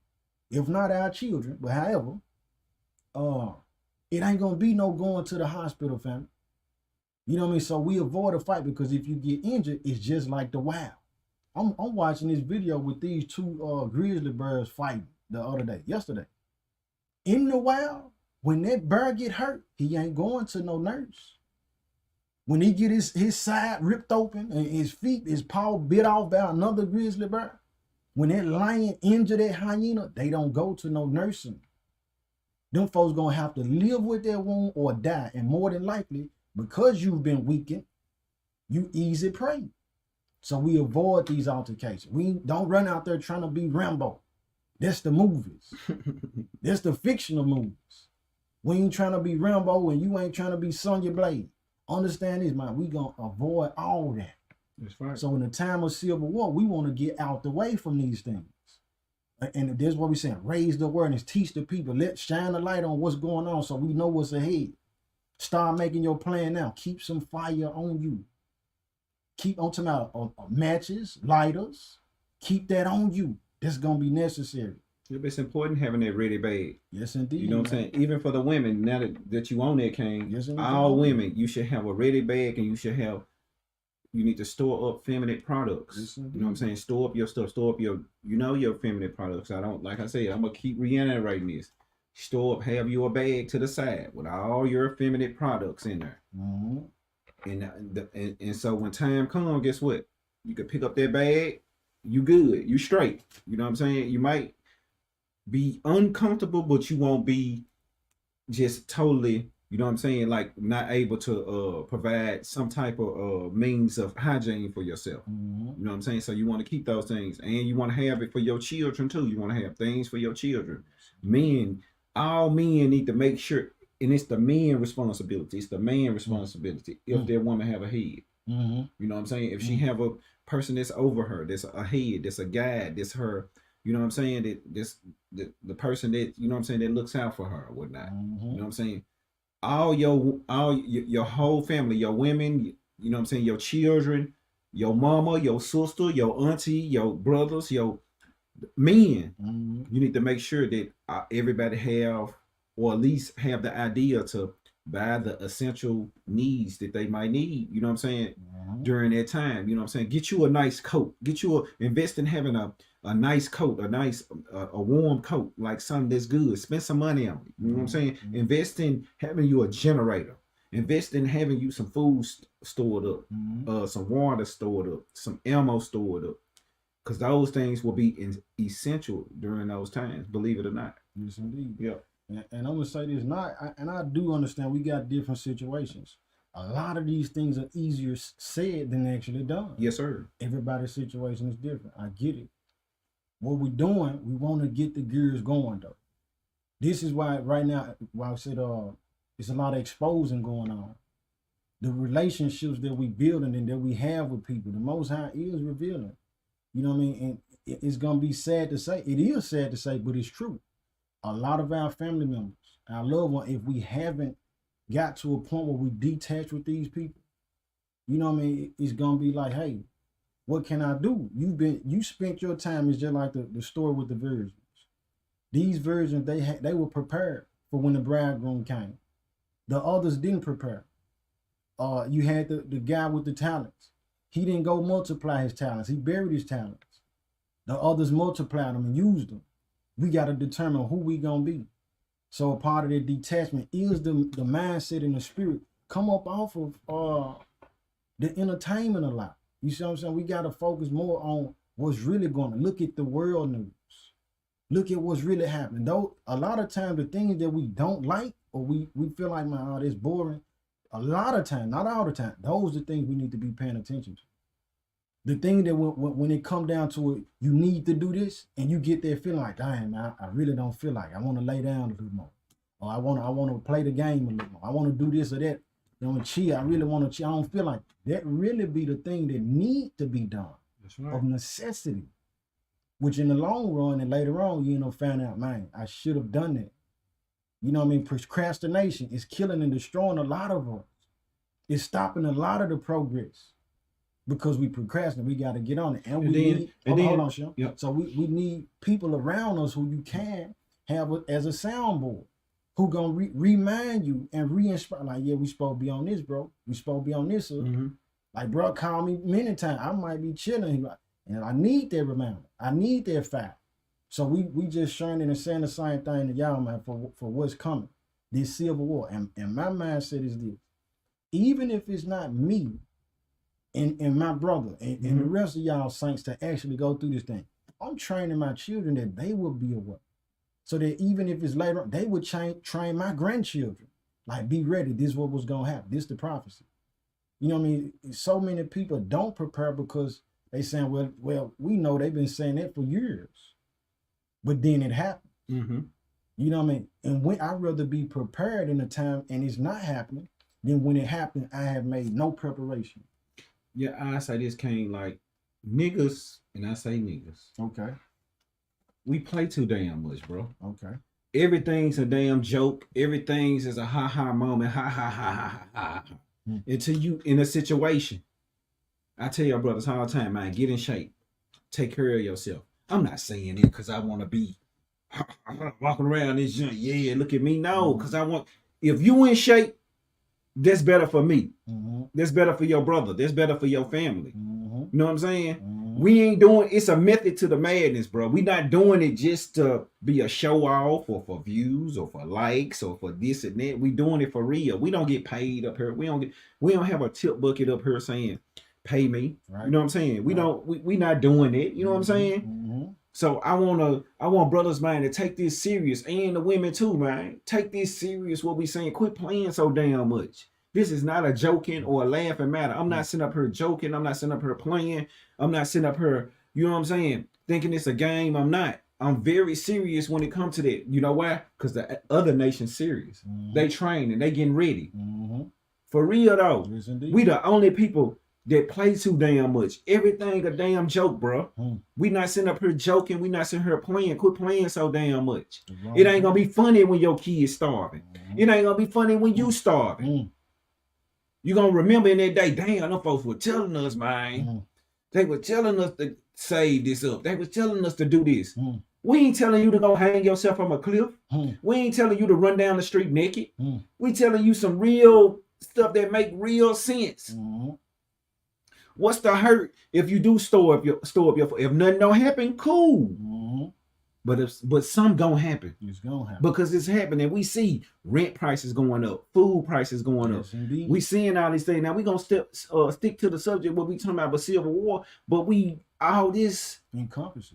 if not our children, but however, it ain't gonna be no going to the hospital, family. You know what I mean? So we avoid a fight, because if you get injured, it's just like the wild. I'm watching this video with these two grizzly bears fighting the other day, yesterday. In the wild, when that bear get hurt, he ain't going to no nurse. When he get his side ripped open and his feet, his paw bit off by another grizzly bear, when that lion injured that hyena, they don't go to no nursing. Them folks gonna have to live with their wound or die, and more than likely, because you've been weakened, you easy prey. So we avoid these altercations. We don't run out there trying to be Rambo. That's the movies. That's the fictional movies. We ain't trying to be Rambo, and you ain't trying to be Sonya Blade. Understand this, man. We gonna avoid all that. That's right. So in the time of Civil War, we want to get out the way from these things. And this is what we're saying. Raise the awareness, teach the people, shine the light on what's going on so we know what's ahead. Start making your plan now. Keep some fire on you. Keep on to matches, lighters. Keep that on you. That's gonna be necessary. It's important having that ready bag. Yes, indeed. You know what I'm saying? Even for the women, now that you own that, King, yes, all women, you should have a ready bag, and you need to store up feminine products. Yes, you know what I'm saying? Store up your stuff, store up your feminine products. Like I said, I'm gonna keep reiterating this. Store up, have you a bag to the side with all your feminine products in there. Mm-hmm. And so when time comes, guess what? You can pick up that bag, you good, you straight. You know what I'm saying? You might be uncomfortable, but you won't be just totally, you know what I'm saying, like not able to provide some type of means of hygiene for yourself. Mm-hmm. You know what I'm saying? So you want to keep those things, and you want to have it for your children too. You want to have things for your children. Men, all men need to make sure, and it's the man responsibility. It's the man responsibility if their woman have a head. Mm-hmm. You know what I'm saying? If she have a person that's over her, that's a head, that's a guide, that's her. You know what I'm saying? That the person that, you know what I'm saying, that looks out for her or whatnot. Mm-hmm. You know what I'm saying? All your whole family, your women, you know what I'm saying, your children, your mama, your sister, your auntie, your brothers, your men. Mm-hmm. You need to make sure that everybody have, or at least have the idea to buy the essential needs that they might need, you know what I'm saying, during that time. You know what I'm saying? Get you a nice coat. Invest in having a nice coat, a warm coat, like something that's good. Spend some money on it. You know what I'm saying? Invest in having you a generator. Invest in having you some food stored up, some water stored up, some ammo stored up. Because those things will be essential during those times, believe it or not. Yes, indeed. Yeah. And I'm gonna say this, and I do understand we got different situations. A lot of these things are easier said than actually done. Yes, sir. Everybody's situation is different. I get it. What we're doing, we want to get the gears going though. This is why right now, why I said it's a lot of exposing going on. The relationships that we building and that we have with people, the Most High is revealing. You know what I mean? And it's gonna be sad to say. It is sad to say, but it's true. A lot of our family members, our loved ones, if we haven't got to a point where we detach with these people, you know what I mean? It's gonna be like, hey, what can I do? You spent your time. It's just like the story with the virgins. These virgins, they were prepared for when the bridegroom came. The others didn't prepare. You had the guy with the talents. He didn't go multiply his talents. He buried his talents. The others multiplied them and used them. We got to determine who we gonna be. So a part of the detachment is the mindset and the spirit come up off of the entertainment a lot. You see what I'm saying? We got to focus more on what's really going to look at the world news. Look at what's really happening. Though a lot of times the things that we don't like or we feel like, man, oh, that's boring. A lot of time, not all the time, those are the things we need to be paying attention to. The thing that when it come down to it, you need to do this, and you get there feeling like, dang, man, I really don't feel like I want to lay down a little more, or I want to play the game a little more. I want to do this or that. You know, cheat. I really want to cheat. I don't feel like that really be the thing that need to be done That's right. of necessity. Which in the long run and later on, you know, find out, man, I should have done that. You know what I mean? Procrastination is killing and destroying a lot of us. It's stopping a lot of the progress because we procrastinate. We got to get on it. And we need, hold on, Shim. Yep. So we need people around us who you can have as a soundboard who going to remind you and re-inspire. Like, yeah, we supposed to be on this, bro. We supposed to be on this. Like, bro, call me many times. I might be chilling. Like, and I need that reminder. I need that fact. So we just sharing and saying the same thing to y'all, man, for what's coming. This Civil War. And my mindset is this. Even if it's not me and my brother and the rest of y'all saints to actually go through this thing, I'm training my children that they will be aware. So that even if it's later on, they would train my grandchildren. Like, be ready. This is what was going to happen. This is the prophecy. You know what I mean? So many people don't prepare because they saying, well, we know they've been saying that for years. But then it happened. You know what I mean? And when I'd rather be prepared in a time and it's not happening than when it happened, I have made no preparation. Yeah, I say this, Kane, like niggas, and I say niggas. Okay. We play too damn much, bro. Okay. Everything's a damn joke. Everything's is a ha-ha moment. Ha. Until you in a situation. I tell your brothers all the time, man, get in shape. Take care of yourself. I'm not saying it because I want to be walking around this joint. Yeah, look at me. No, because I want, if you in shape, that's better for me. That's better for your brother. That's better for your family. You know what I'm saying? We ain't doing, it's a method to the madness, bro. We not doing it just to be a show off or for views or for likes or for this and that. We doing it for real. We don't get paid up here. We don't have a tip bucket up here saying, pay me. Right. You know what I'm saying? We don't, we not doing it. You know what I'm saying? So I want brothers, man, to take this serious, and the women too, man. Take this serious, what we saying. Quit playing so damn much. This is not a joking or a laughing matter. I'm not sitting up here joking. I'm not sitting up here playing. I'm not sitting up here, you know what I'm saying, thinking it's a game. I'm not. I'm very serious when it comes to that. You know why? Because the other nation's serious. They training. They getting ready. For real, though. Yes, indeed. We the only people that play too damn much. Everything a damn joke, bro. We not sitting up here joking. We not sitting here playing. Quit playing so damn much. It ain't gonna be funny when your kid's starving. It ain't gonna be funny when you starving. You gonna remember in that day, damn, them folks were telling us, man. They were telling us to save this up. They was telling us to do this. We ain't telling you to go hang yourself from a cliff. We ain't telling you to run down the street naked. We telling you some real stuff that make real sense. What's the hurt if you do store up your if nothing don't happen, cool. But some gonna happen. It's gonna happen. Because it's happening. We see rent prices going up, food prices going up. Indeed. We seeing all these things. Now we gonna stick to the subject what we talking about the Civil War, but we all this encompass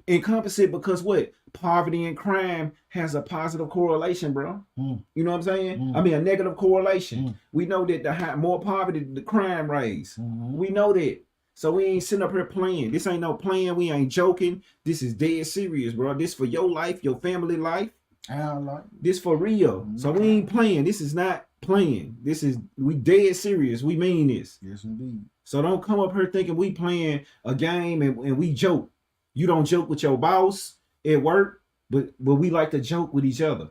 it because what? Poverty and crime has a positive correlation, bro. You know what I'm saying? I mean, a negative correlation. We know that the more poverty, the crime raise. We know that. So we ain't sitting up here playing. This ain't no playing. We ain't joking. This is dead serious, bro. This for your life, your family life. Our life. This for real. So we ain't playing. This is not playing. We dead serious. We mean this. Yes, indeed. So don't come up here thinking we playing a game and we joke. You don't joke with your boss at work, but we like to joke with each other.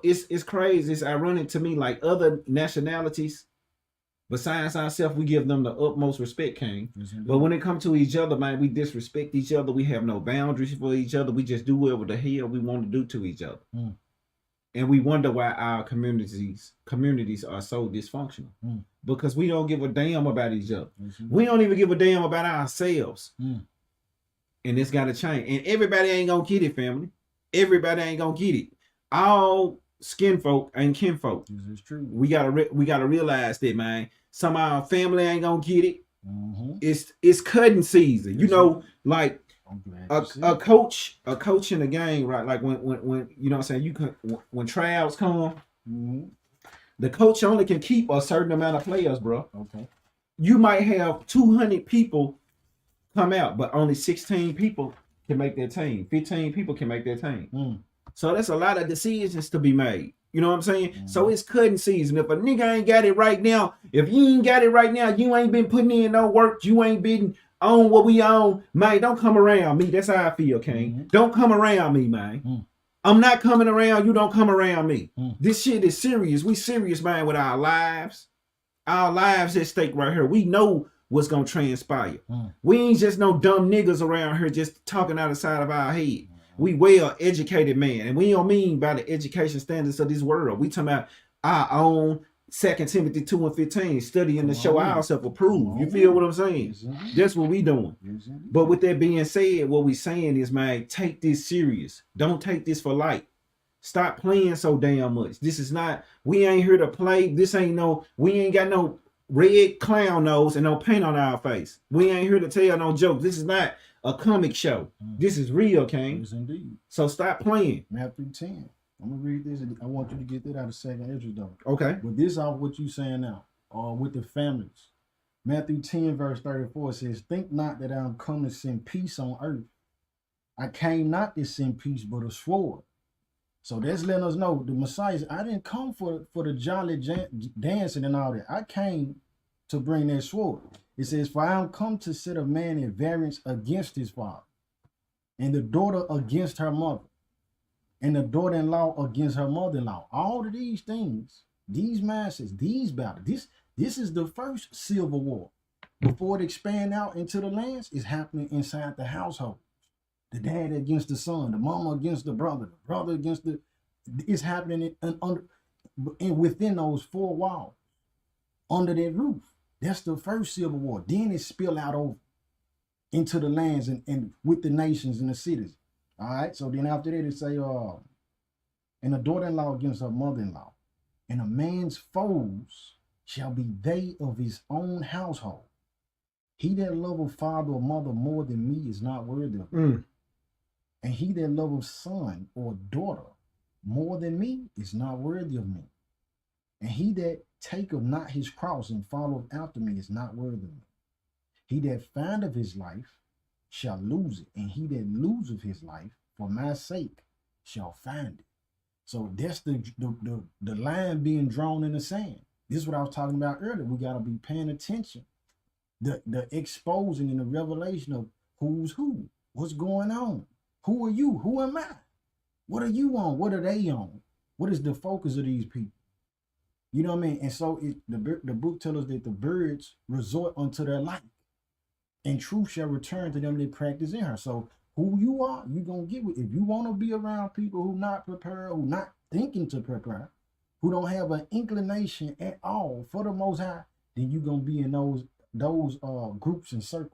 It's crazy. It's ironic to me, like other nationalities, besides ourselves, we give them the utmost respect, King. But when it comes to each other, man, we disrespect each other. We have no boundaries for each other. We just do whatever the hell we want to do to each other. And we wonder why our communities are so dysfunctional. Because we don't give a damn about each other. We don't even give a damn about ourselves. And it's got to change. And everybody ain't going to get it, family. Everybody ain't going to get it. All skin folk ain't kin folk. This is true. We gotta realize that, man. Some of our family ain't gonna get it. It's cutting season. You know, like a coach in the game, right? Like when you know what I'm saying, when trials come, the coach only can keep a certain amount of players, bro. Okay. You might have 200 people come out, but only 16 people can make their team. 15 people can make their team. So that's a lot of decisions to be made. You know what I'm saying? So it's cutting season. If a nigga ain't got it right now, if you ain't got it right now, you ain't been putting in no work, you ain't been on what we on, man, don't come around me. That's how I feel, King. Don't come around me, man. I'm not coming around, you don't come around me. This shit is serious. We serious, man, with our lives. Our lives at stake right here. We know what's gonna transpire. We ain't just no dumb niggas around here just talking out the side of our head. We well educated man, and we don't mean by the education standards of this world. We talking about our own 2 Timothy 2:15, studying to show ourselves approved. You feel what I'm saying? That's what we doing. But with that being said, what we saying is, man, take this serious. Don't take this for light. Stop playing so damn much. This is not, we ain't here to play. This ain't no, we ain't got no red clown nose and no paint on our face. We ain't here to tell no jokes. This is not a comic show. This is real, King. Yes, indeed. So stop playing. Matthew 10. I'm gonna read this. I want you to get that out of 2nd Ezra though. Okay. But this off what you saying now, with the families. Matthew 10 verse 34 says, "Think not that I am come to send peace on earth. I came not to send peace, but a sword." So that's letting us know the Messiah. I didn't come for the jolly dancing and all that. I came to bring that sword. It says, "For I am come to set a man in variance against his father, and the daughter against her mother, and the daughter-in-law against her mother-in-law." All of these things, these masses, these battles, this is the first civil war. Before it expand out into the lands, it's happening inside the household. The dad against the son, the mama against the brother against the, it's happening within those 4 walls, under that roof. That's the first civil war. Then it spill out over into the lands and with the nations and the cities. All right. So then after that, it say, and a daughter-in-law against her mother-in-law, and a man's foes shall be they of his own household. He that loveth father or mother more than me is not worthy of me. And he that loveth son or daughter more than me is not worthy of me. And he that taketh not his cross and followeth after me is not worthy of me. He that findeth his life shall lose it, and he that loseth his life for my sake shall find it. So that's the line being drawn in the sand. This is what I was talking about earlier. We got to be paying attention. The exposing and the revelation of who's who, what's going on. Who are you? Who am I? What are you on? What are they on? What is the focus of these people? You know what I mean? And so the book tells us that the birds resort unto their light, and truth shall return to them that practice in her. So who you are, you're going to get with. If you want to be around people who not prepared, who not thinking to prepare, who don't have an inclination at all for the Most High, then you're going to be in those groups and circles.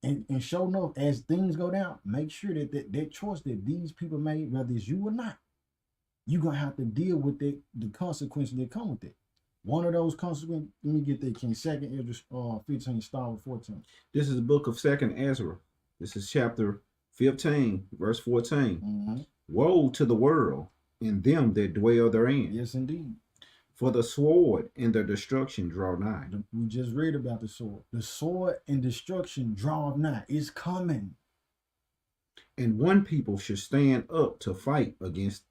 And sure enough, as things go down, make sure that choice that these people made, whether it's you or not, you're going to have to deal with the consequences that come with it. One of those consequences, let me get that, King. 2nd Ezra 15, start with 14. This is the book of 2nd Ezra. This is chapter 15, verse 14. Woe to the world and them that dwell therein. Yes, indeed. For the sword and their destruction draw nigh. We just read about the sword. The sword and destruction draw nigh. It's coming. And one people should stand up to fight against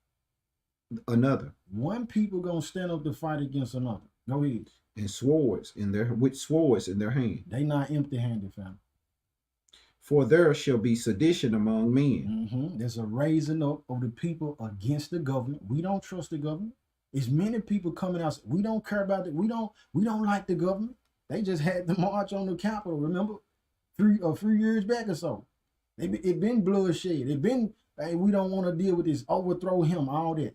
another. One people gonna stand up to fight against another. Go ahead. And swords with swords in their hand. They not empty-handed, fam. For there shall be sedition among men. There's a raising up of the people against the government. We don't trust the government. There's many people coming out. We don't care about it. We don't like the government. They just had the march on the Capitol. Remember, 3 years back or so. It been bloodshed. It been, hey, we don't want to deal with this. Overthrow him. All that.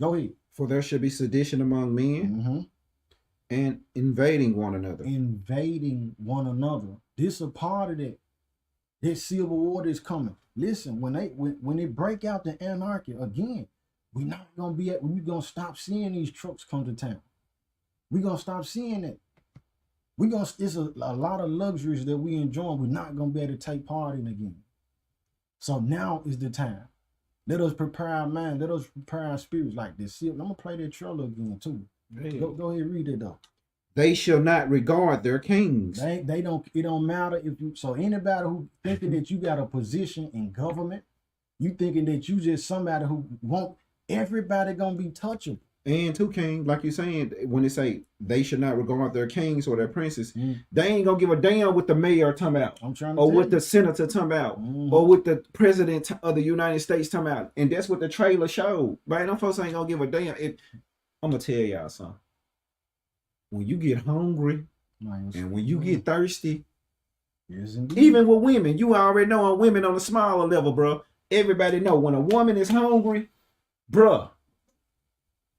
Go ahead. For there shall be sedition among men, and invading one another. Invading one another. This a part of that. This civil war that's coming. Listen, when they break out the anarchy again, we're not gonna we're gonna stop seeing these trucks come to town. We're gonna stop seeing it. It's a lot of luxuries that we enjoy. We're not gonna be able to take part in again. So now is the time. Let us prepare our mind. Let us prepare our spirits like this. I'm gonna play that trailer again too. Go ahead, read it though. They shall not regard their kings. They don't. It don't matter if you. So anybody who thinking that you got a position in government, you thinking that you just somebody who won't. everybody gonna be touchable. And too, King, like you're saying, when they say they should not regard their kings or their princes, they ain't gonna give a damn what the mayor talking about, I'm trying to or tell what you. the senator talking about, or what the president of the United States talking about. And that's what the trailer showed. Man, them folks ain't gonna give a damn. I'm gonna tell y'all something. When you get hungry and when you get thirsty, yes, indeed. even with women, you already know on women on a smaller level, bro. Everybody know when a woman is hungry, bruh.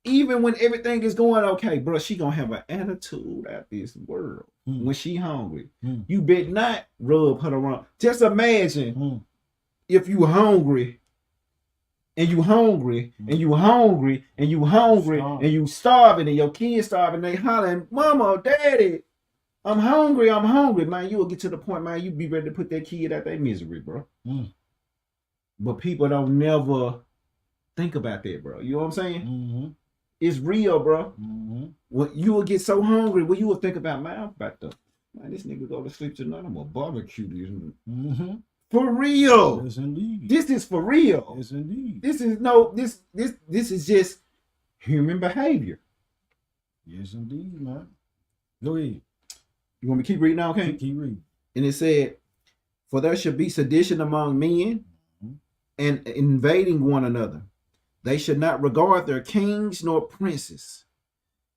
Even when everything is going okay, bro, she gonna have an attitude at this world when she hungry. You bet not rub her wrong. Just imagine if you hungry and you hungry and you hungry and you hungry and you starving and your kids starving, they hollering, mama, daddy, I'm hungry, man. You will get to the point, man, you be ready to put that kid out their misery, bro. But people don't never think about that, bro. You know what I'm saying? It's real, bro. When you will get so hungry, when you will think about, man, I'm about to, man, this nigga go to sleep tonight. I'm gonna barbecue this. For real. Yes, indeed. This is for real. Yes, indeed. This is no, this is just human behavior. Yes, indeed, man. Go ahead. You want me to keep reading now, okay? Keep reading. And it said, for there should be sedition among men and invading one another. They should not regard their kings nor princes.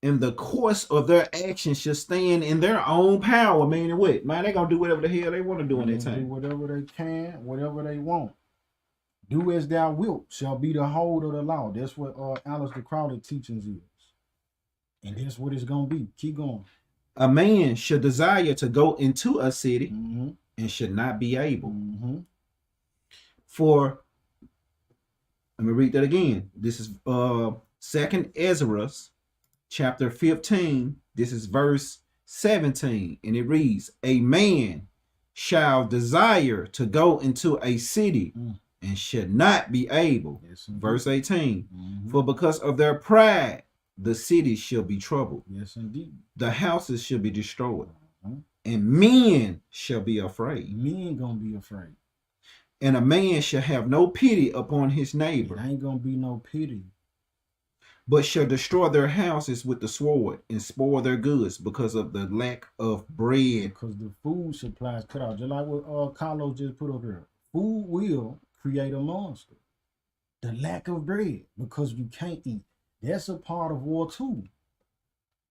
And the course of their actions should stand in their own power. Meaning what? Man, they gonna do whatever the hell they want to do in their Do time. whatever they can, whatever they want. Do as thou wilt shall be the hold of the law. That's what Alistair Crowley teachings is. And that's what it's gonna be. Keep going. A man should desire to go into a city and should not be able. For, let me read that again. This is 2nd Ezra, chapter 15. This is verse 17. And it reads, a man shall desire to go into a city and should not be able. Verse 18. For because of their pride, the city shall be troubled. Yes, indeed. The houses shall be destroyed. And men shall be afraid. Men gonna be afraid. And a man shall have no pity upon his neighbor. It ain't gonna be no pity. But shall destroy their houses with the sword and spoil their goods because of the lack of bread. Because the food supply is cut out. Just like what Carlos just put up here. Food will create a monster. The lack of bread, because you can't eat. That's a part of war too.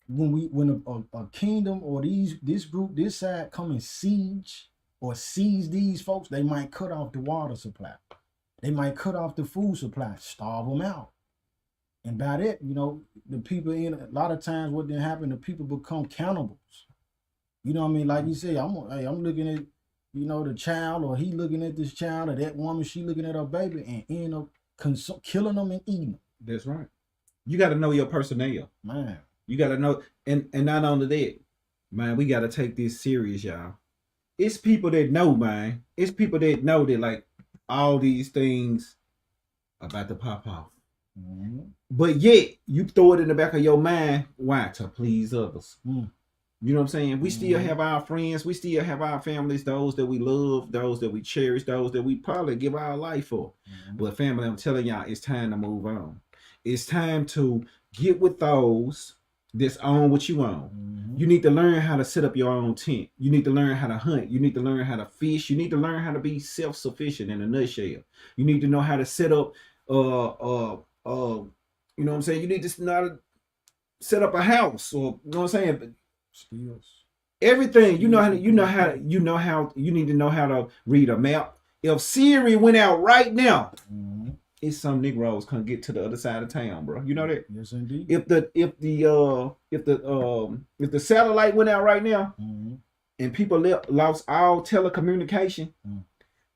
When a kingdom or this group, this side come and siege or seize these folks, they might cut off the water supply. They might cut off the food supply, starve them out. And by that, the people a lot of times what then happen, the people become cannibals. You know what I mean? Like you say, I'm looking at, the child, or he looking at this child, or that woman, she looking at her baby and end up killing them and eating them. That's right. You got to know your personnel. Man. You got to know, and not only that, man, we got to take this serious, y'all. It's people that know, man. It's people that know that, like, all these things about to pop off. But yet, you throw it in the back of your mind, why? To please others. You know what I'm saying? We still have our friends. We still have our families, those that we love, those that we cherish, those that we probably give our life for. But family, I'm telling y'all, it's time to move on. It's time to get with those that's on what you own. You need to learn how to set up your own tent. You need to learn how to hunt. You need to learn how to fish. You need to learn how to be self-sufficient in a nutshell. You need to know how to set up you know what I'm saying? You need to know how to set up a house, or you know what I'm saying? Skills. Everything. You need to know how to read a map. If Siri went out right now, it's some Negroes can't get to the other side of town, bro. You know that? Yes, indeed. If the satellite went out right now, and people lost all telecommunication,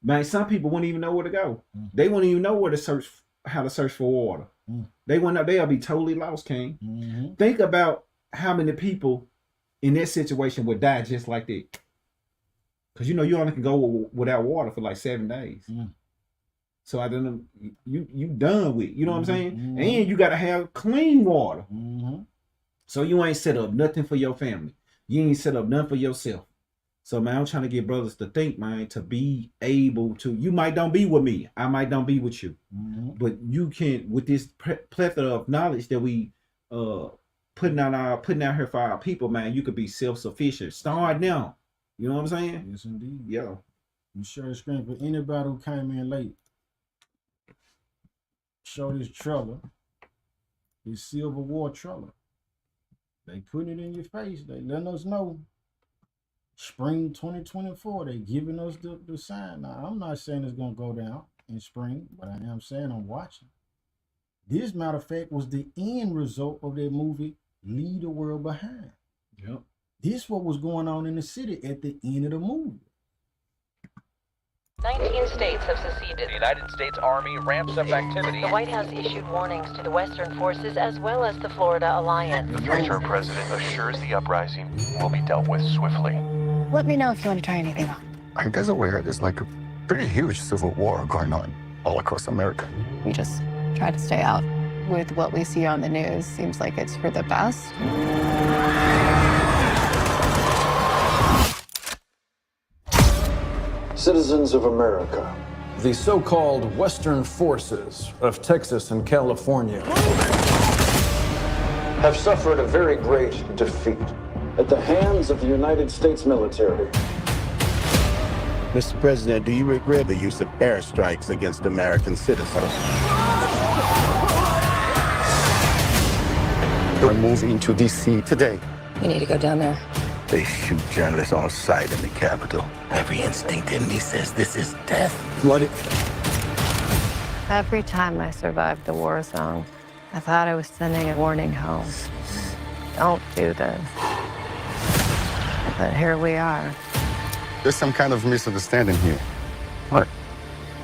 man, some people wouldn't even know where to go. They wouldn't even know where to search, how to search for water. They wouldn't know. They'll be totally lost, King. Think about how many people in that situation would die just like that. Because you only can go without water for like 7 days. So I don't know, you done with, you know what I'm saying? And you gotta have clean water. So you ain't set up nothing for your family. You ain't set up nothing for yourself. So man, I'm trying to get brothers to think, man, to be able to. You might don't be with me, I might don't be with you, but you can with this plethora of knowledge that we putting out here for our people, man. You could be self-sufficient. Start now. You know what I'm saying? Yes, indeed. Yeah. You share the screen for anybody who came in late. Show this trailer, this Civil War trailer. They putting it in your face. They letting us know. Spring 2024, they giving us the sign. Now, I'm not saying it's going to go down in spring, but I am saying I'm watching. This, matter of fact, was the end result of their movie, Leave the World Behind. Yep. This what was going on in the city at the end of the movie. 19 states have seceded. The United States Army ramps up activity. The White House issued warnings to the Western forces as well as the Florida Alliance. The future president assures the uprising will be dealt with swiftly. Let me know if you want to try anything on. Are you guys aware there's like a pretty huge civil war going on all across America? We just try to stay out. With what we see on the news, seems like it's for the best. Citizens of America, the so-called Western forces of Texas and California have suffered a very great defeat at the hands of the United States military. Mr. President, do you regret the use of airstrikes against American citizens? We're moving to D.C. today. We need to go down there. They shoot journalists on sight in the Capitol. Every instinct in me says this is death. What if... Every time I survived the war zone, I thought I was sending a warning home. Don't do this. But here we are. There's some kind of misunderstanding here. What?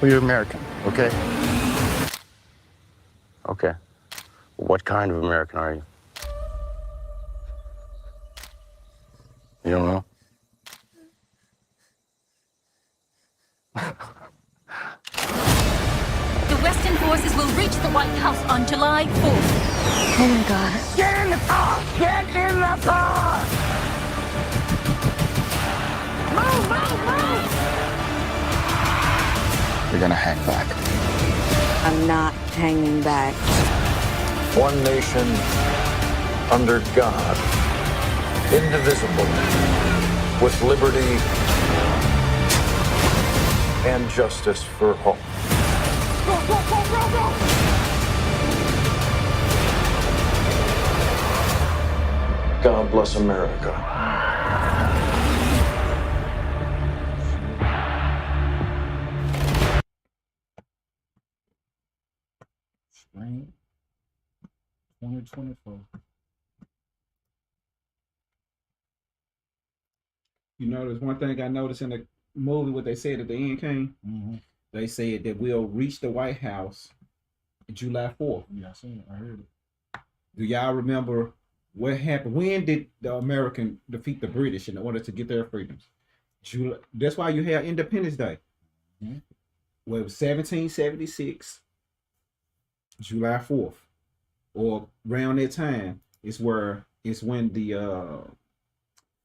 Well, you're American, okay? Okay. What kind of American are you? You don't know? The Western forces will reach the White House on July 4th. Oh my God. Get in the car! Get in the car! Move, move, move! You're gonna hang back. I'm not hanging back. One nation under God, indivisible, with liberty and justice for all. Go, go, go, go, go! God bless America. Spring 2024. You know, there's one thing I noticed in the movie, what they said at the end, King. They said that we'll reach the White House July 4th. Yeah, I seen it. I heard it. Do y'all remember what happened? When did the American defeat the British in order to get their freedoms? July. That's why you have Independence Day. Well, it was 1776, July 4th, or around that time is when the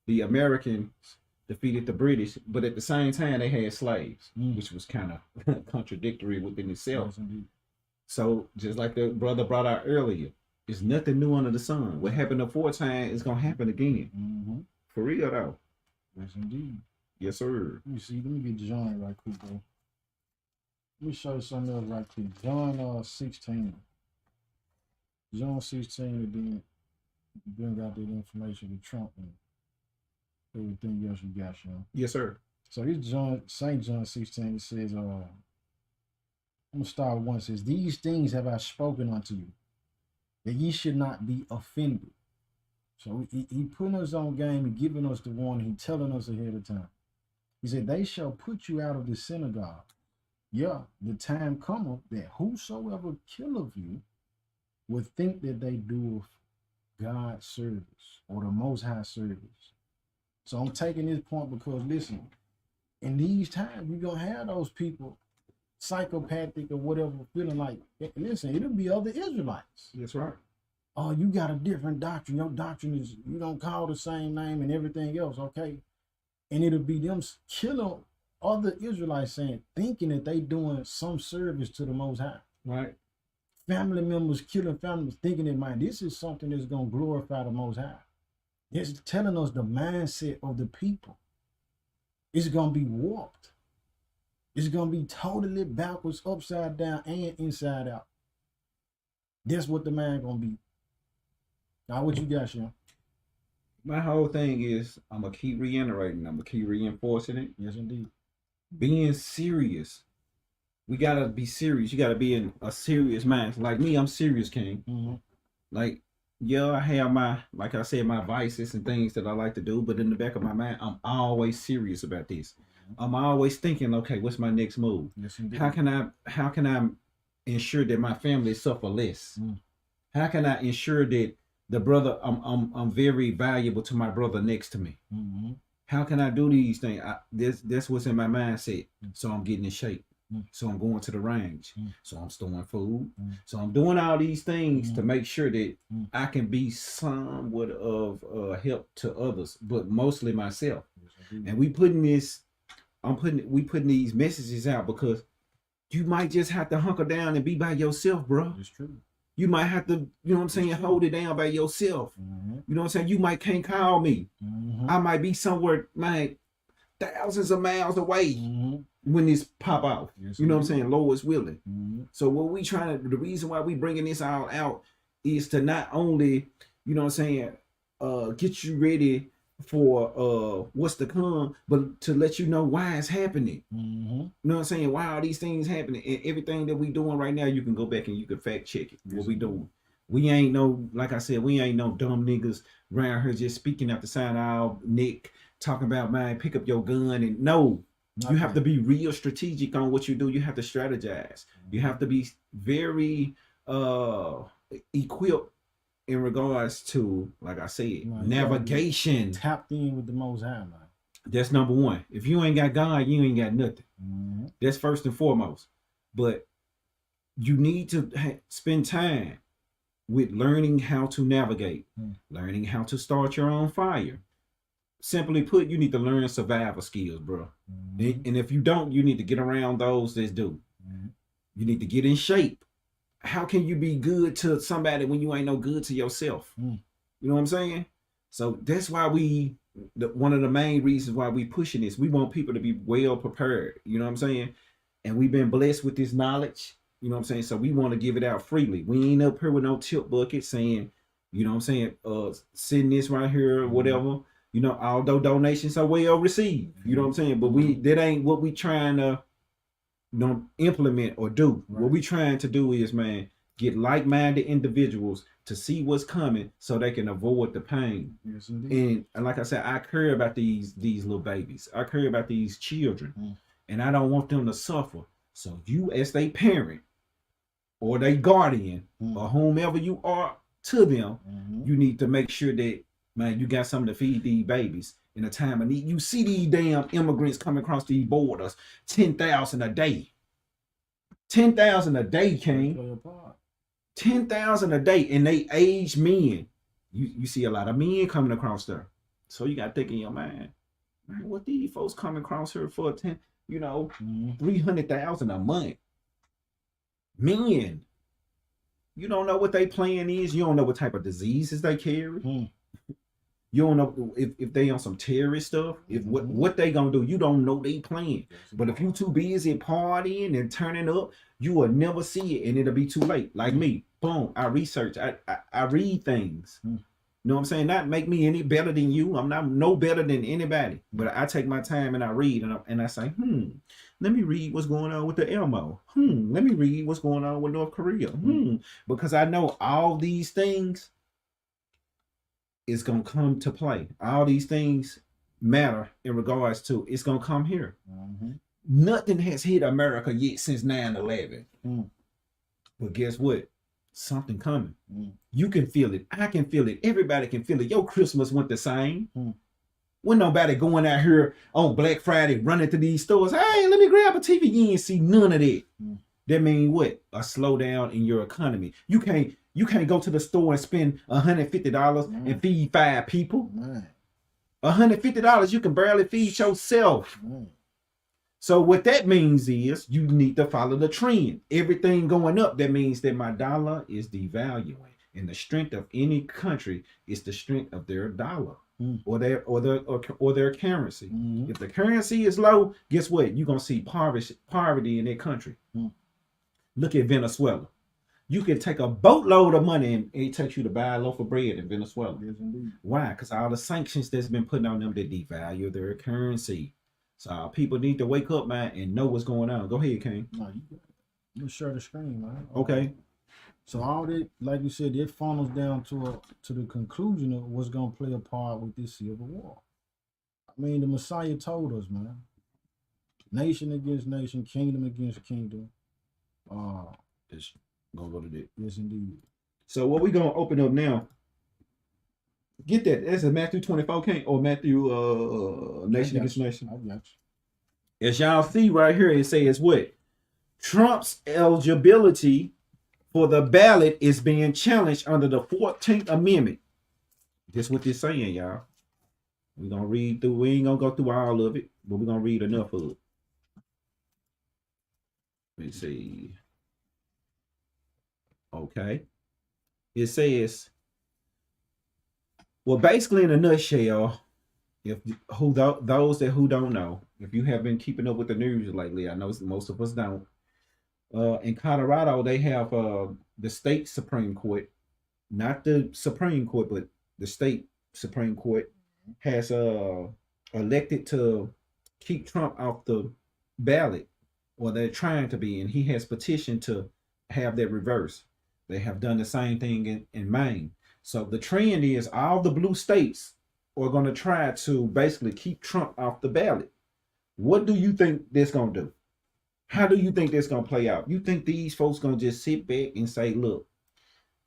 Americans defeated the British, but at the same time they had slaves, which was kind of contradictory within itself. Yes, So just like the brother brought out earlier, it's nothing new under the sun. What happened the fourth time is gonna happen again. For real though. Yes, indeed. Yes, sir. Let me see. Let me get John right quick, bro. Let me show you something else right quick. John 16. John 16, and then bring out that information with Trump and everything else you got, Sean. Yes, sir. So this St. John 16, it says, I'm gonna start with one. It says, these things have I spoken unto you, that ye should not be offended. So he putting us on game and giving us the warning. He telling us ahead of time. He said, they shall put you out of the synagogue. Yeah, the time cometh that whosoever killeth you will think that they do God's service or the Most High service. So I'm taking this point because, listen, in these times, you're going to have those people, psychopathic or whatever, feeling like, listen, it'll be other Israelites. That's right. Oh, you got a different doctrine. Your doctrine is, you don't call the same name and everything else, okay? And it'll be them killing other Israelites saying, thinking that they doing some service to the Most High. Right. Family members killing families, thinking that, man, this is something that's going to glorify the Most High. It's telling us the mindset of the people. It's going to be warped. It's going to be totally backwards, upside down, and inside out. That's what the man going to be. Now, what you got, Sean? My whole thing is, I'm going to keep reiterating. I'm going to keep reinforcing it. Yes, indeed. Being serious. We got to be serious. You got to be in a serious mind. Like me, I'm serious, King. Mm-hmm. Like, yeah, I have my, like I said, my vices and things that I like to do. But in the back of my mind, I'm always serious about this. I'm always thinking, okay, what's my next move? Yes, indeed. How can I ensure that my family suffer less? How can I ensure that the brother, I'm very valuable to my brother next to me? How can I do these things? That's what's in my mindset. So I'm getting in shape. So I'm going to the range. So I'm storing food. So I'm doing all these things to make sure that I can be somewhat of help to others, but mostly myself. And we putting these messages out because you might just have to hunker down and be by yourself, bro. It's true. You might have to, you know what I'm saying, hold it down by yourself. You know what I'm saying? You might can't call me. I might be somewhere, man, thousands of miles away when this pop off. You know what I'm saying? Lord's willing. So what we trying to, the reason why we bringing this all out is to not only, you know what I'm saying, get you ready for what's to come, but to let you know why it's happening. You know what I'm saying? Why are these things happening? And everything that we doing right now, you can go back and you can fact check it. What we doing. We ain't no, like I said, we ain't no dumb niggas around here just speaking out the side of our neck, talking about, man, pick up your gun. And no, you have to be real strategic on what you do. You have to strategize. You have to be very equipped in regards to, like I said, navigation. Tapped in with the Most High, man. That's number one. If you ain't got God, you ain't got nothing. That's first and foremost. But you need to spend time with learning how to navigate, learning how to start your own fire. Simply put, you need to learn survival skills, bro. And if you don't, you need to get around those that do. You need to get in shape. How can you be good to somebody when you ain't no good to yourself? You know what I'm saying? So that's why one of the main reasons why we pushing this, we want people to be well prepared. You know what I'm saying? And we've been blessed with this knowledge. You know what I'm saying? So we want to give it out freely. We ain't up here with no tip bucket saying, you know what I'm saying, send this right here or whatever. You know, although donations are well received. You know what I'm saying? But that ain't what we trying to implement or do. What we trying to do is, man, get like-minded individuals to see what's coming so they can avoid the pain. Yes, indeed. And like I said, I care about these little babies. I care about these children. And I don't want them to suffer. So you, as they parent or they guardian or whomever you are to them, you need to make sure that, man, you got something to feed these babies in a time of need. You see these damn immigrants coming across these borders, 10,000 a day. 10,000 a day, King. 10,000 a day, and they age men. You see a lot of men coming across there. So you got to think in your mind, man, what these folks coming across here for 300,000 a month. Men. You don't know what their plan is. You don't know what type of diseases they carry. You don't know if they on some terrorist stuff, if what they gonna do. You don't know they plan. But if you too busy partying and turning up, you will never see it, and it'll be too late. Like me, boom, I research, I read things. You know what I'm saying? Not make me any better than you. I'm not no better than anybody. But I take my time and I read, and I say, let me read what's going on with the Elmo. Let me read what's going on with North Korea. Because I know all these things is going to come to play. All these things matter in regards to it's going to come here. Nothing has hit America yet since 9/11. But guess what? Something coming. You can feel it. I can feel it. Everybody can feel it. Your Christmas went the same. When nobody going out here on Black Friday running to these stores, hey, let me grab a TV. You ain't see none of that. That means what? A slowdown in your economy. You can't go to the store and spend $150 and feed 5 people. $150, you can barely feed yourself. So what that means is you need to follow the trend. Everything going up, that means that my dollar is devaluing. And the strength of any country is the strength of their dollar or their currency. If the currency is low, guess what? You're gonna see poverty in that country. Look at Venezuela. You can take a boatload of money and it takes you to buy a loaf of bread in Venezuela. Yes, indeed. Why? Because all the sanctions that's been put on them, they devalue their currency. So people need to wake up, man, and know what's going on. Go ahead, King. No, you share the screen, man. Okay. So all that, like you said, it funnels down to the conclusion of what's gonna play a part with this civil war. I mean, the Messiah told us, man. Nation against nation, kingdom against kingdom. It's gonna go to that. Yes, indeed. So what we gonna open up now? Get that. That's a Matthew 24, King, or Matthew Nation Against Nation. I got you. As y'all see right here, it says what? Trump's eligibility for the ballot is being challenged under the 14th Amendment. That's what they're saying, y'all. We're gonna read through. We ain't gonna go through all of it, but we're gonna read enough of it. Let me see. Okay. It says, well, basically in a nutshell, if those who don't know, if you have been keeping up with the news lately, I know most of us don't. In Colorado, they have the state Supreme Court, not the Supreme Court, but the state Supreme Court has elected to keep Trump off the ballot, or they're trying to be, and he has petitioned to have that reversed. They have done the same thing in Maine. So the trend is all the blue states are going to try to basically keep Trump off the ballot. What do you think that's going to do? How do you think that's going to play out? You think these folks going to just sit back and say, look,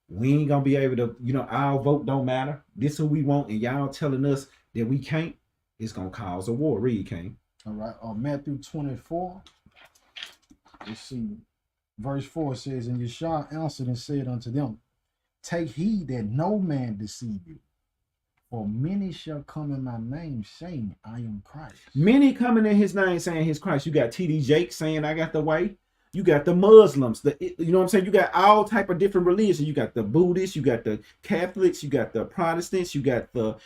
we ain't going to be able to, our vote don't matter. This is who we want, and y'all telling us that we can't? It's going to cause a war. Read, King. All right. Matthew 24. Let's see. Verse 4 says, and Yeshua answered and said unto them, take heed that no man deceive you. For many shall come in my name, saying, I am Christ. Many coming in his name saying he's Christ. You got T.D. Jakes saying, I got the way. You got the Muslims. You know what I'm saying? You got all type of different religions. You got the Buddhists. You got the Catholics. You got the Protestants. You got the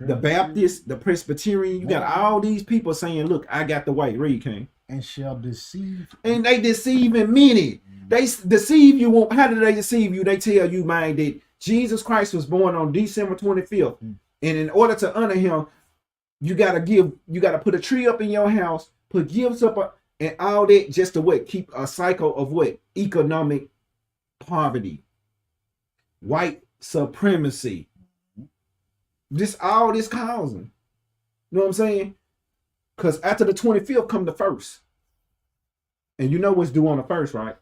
Baptists, the Presbyterian. You got all these people saying, look, I got the way. Read, King. And shall deceive. And they deceiving many. They deceive you. How do they deceive you? They tell you, man, that Jesus Christ was born on December 25th. And in order to honor him, you got to put a tree up in your house, put gifts up, and all that just to what? Keep a cycle of what? Economic poverty, white supremacy. All this causing. You know what I'm saying? Because after the 25th come the 1st. And you know what's due on the 1st, right?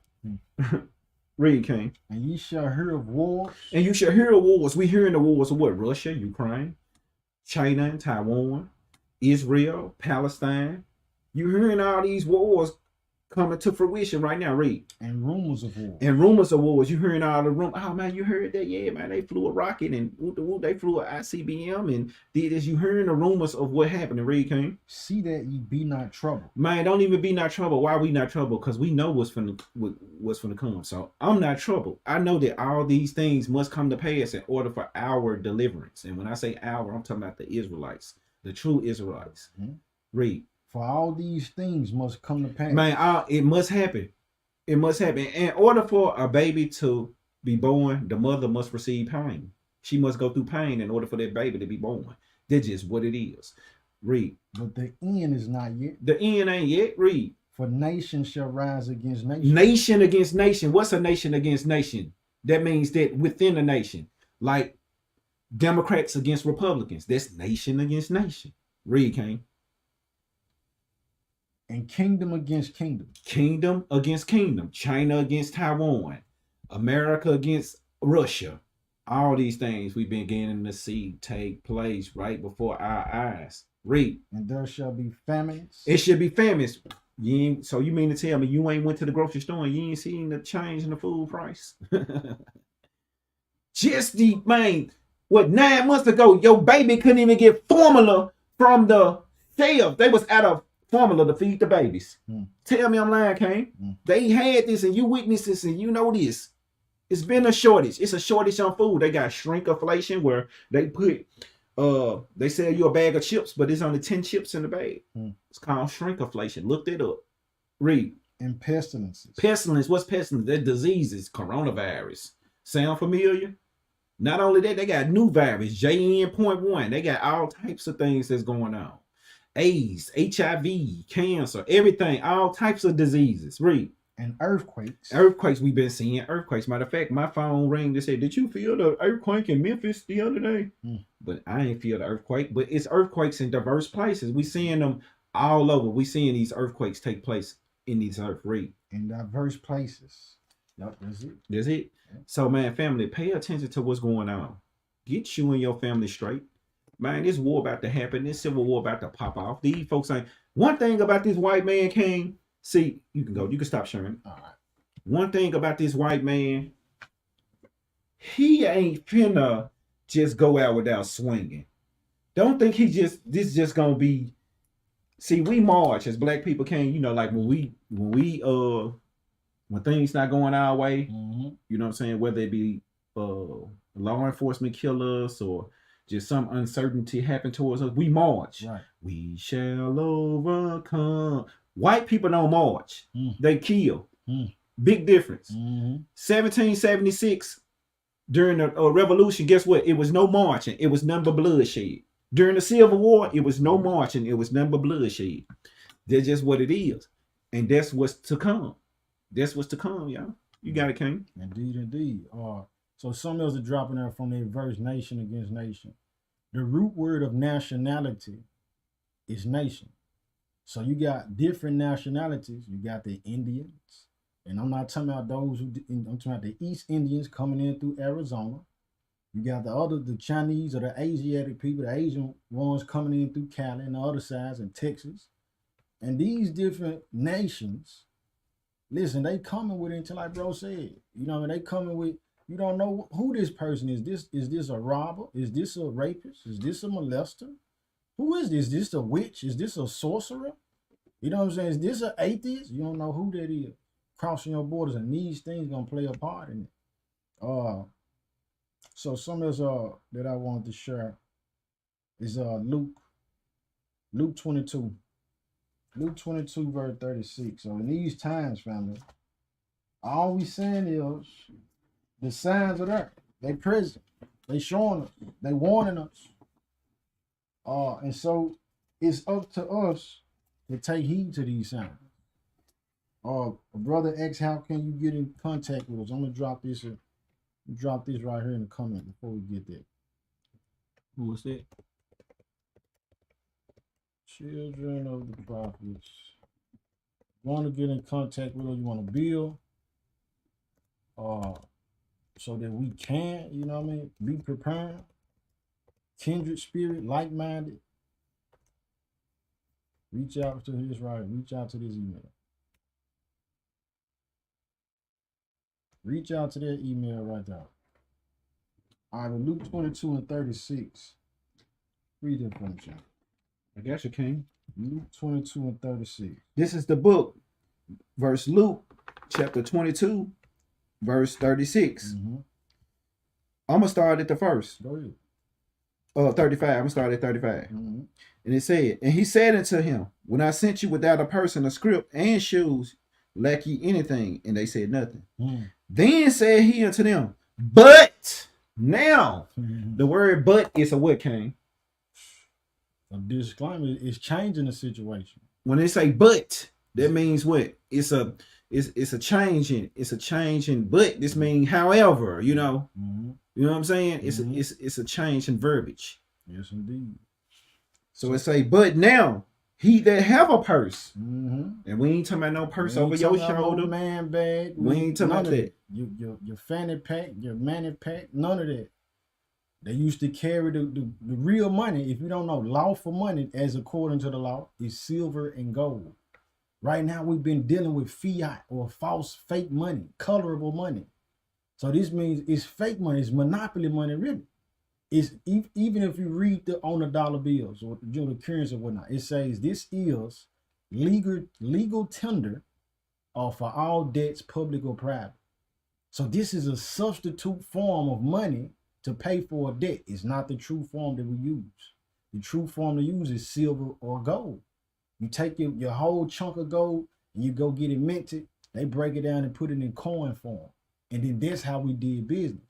Read, King. And ye shall hear of wars. And you shall hear of wars. We hearing the wars of what? Russia, Ukraine, China, and Taiwan, Israel, Palestine. You hearing all these wars coming to fruition right now. Read. And rumors of wars. And rumors of wars. You hearing all the rumors. Oh, man, you heard that? Yeah, man, they flew a rocket and they flew an ICBM and did this. You hearing the rumors of what happened. Read, King. See that ye be not troubled. Man, don't even be not troubled. Why we not troubled? Because we know what's finna come. So I'm not troubled. I know that all these things must come to pass in order for our deliverance. And when I say our, I'm talking about the Israelites, the true Israelites. Read. For all these things must come to pass. Man, it must happen. It must happen. In order for a baby to be born, the mother must receive pain. She must go through pain in order for that baby to be born. That's just what it is. Read. But the end is not yet. The end ain't yet. Read. For nation shall rise against nation. Nation against nation. What's a nation against nation? That means that within a nation, like Democrats against Republicans, that's nation against nation. Read, King. And kingdom against kingdom. Kingdom against kingdom. China against Taiwan. America against Russia. All these things we've been beginning to see take place right before our eyes. Read. And there shall be famines. It should be famines. So you mean to tell me you ain't went to the grocery store and you ain't seen the change in the food price? Just the, man, What, 9 months ago, your baby couldn't even get formula from the shelf. They was out of formula to feed the babies. Tell me I'm lying, Kane. They had this and you witnessed this and you know this. It's been a shortage. It's a shortage on food. They got shrinkflation where they put they sell you a bag of chips, but there's only 10 chips in the bag. It's called shrinkflation. Look that up. Read. And pestilences. Pestilence. What's pestilence? They're diseases. Coronavirus. Sound familiar? Not only that, they got new virus, JN.1. They got all types of things that's going on. AIDS, HIV, cancer, everything, all types of diseases. Read. And earthquakes. Earthquakes, we've been seeing earthquakes. Matter of fact, my phone rang and said, did you feel the earthquake in Memphis the other day? But I ain't feel the earthquake. But it's earthquakes in diverse places. We seeing them all over. We seeing these earthquakes take place in these earth. Read. In diverse places. Yep, that's it. That's it. So, man, family, pay attention to what's going on. Get you and your family straight. Man, this war about to happen. This civil war about to pop off. These folks ain't. One thing about this white man, King. See, you can go. You can stop sharing. All right. One thing about this white man, he ain't finna just go out without swinging. Don't think this just gonna be. See, we march as black people, King. You know, like when things not going our way, you know what I'm saying? Whether it be law enforcement kill us or just some uncertainty happen towards us, we march. Right. We shall overcome. White people don't march. They kill. Big difference. 1776, during the revolution, guess what? It was no marching. It was none but bloodshed. During the Civil War, it was no marching. It was none but bloodshed. That's just what it is. And that's what's to come. That's what's to come, y'all. You got it, King. Indeed, indeed. So some else are dropping out from their verse, nation against nation. The root word of nationality is nation. So you got different nationalities. You got the Indians, and I'm not talking about those who. I'm talking about the East Indians coming in through Arizona. You got the Chinese or the Asiatic people, the Asian ones coming in through Cali and the other sides in Texas. And these different nations, listen, they coming with it, like bro said. You know, they coming with, you don't know who this person is. Is this a robber? Is this a rapist? Is this a molester? Who is this? Is this a witch? Is this a sorcerer? You know what I'm saying? Is this an atheist? You don't know who that is. Crossing your borders, and these things gonna play a part in it. So some of that I wanted to share is Luke 22. Luke 22, verse 36. So in these times, family, all we saying is the signs are there. They present. They showing us. They warning us. And so it's up to us to take heed to these signs. Brother X, how can you get in contact with us? I'm gonna drop this right here in the comment before we get there. Who was that? Children of the prophets. Want to get in contact with us? You want to build, so that we can, you know what I mean, be prepared. Kindred spirit, like-minded. Reach out to this email. Reach out to that email right there. All right, Luke 22 and 36. Read that from you. I got you, King. Luke 22 and 36. This is the book, verse Luke, chapter 22, verse 36. I'm going to start at the first. Go ahead. 35. I'm going to start at 35. And it said, and he said unto him, when I sent you without a person, a scrip, and shoes, lack ye anything? And they said nothing. Then said he unto them, but now, the word but is a what, King? A disclaimer is changing the situation. When they say but, that means what? It's a change in it. It's a change in but. This means however, you know. You know what I'm saying? It's a change in verbiage. Yes, indeed. So it say, but now he that have a purse, and we ain't talking about no purse over your shoulder, no man bag. We ain't talking about that. Your fanny pack, your manny pack, none of that. They used to carry the real money. If you don't know, lawful money, as according to the law, is silver and gold. Right now, we've been dealing with fiat or false, fake money, colorable money. So this means it's fake money. It's monopoly money, really. It's even if you read on the dollar bills or the currency or whatnot, it says this is legal tender for all debts, public or private. So this is a substitute form of money to pay for a debt. It's not the true form that we use. The true form to use is silver or gold. You take your whole chunk of gold and you go get it minted. They break it down and put it in coin form. And then that's how we did business.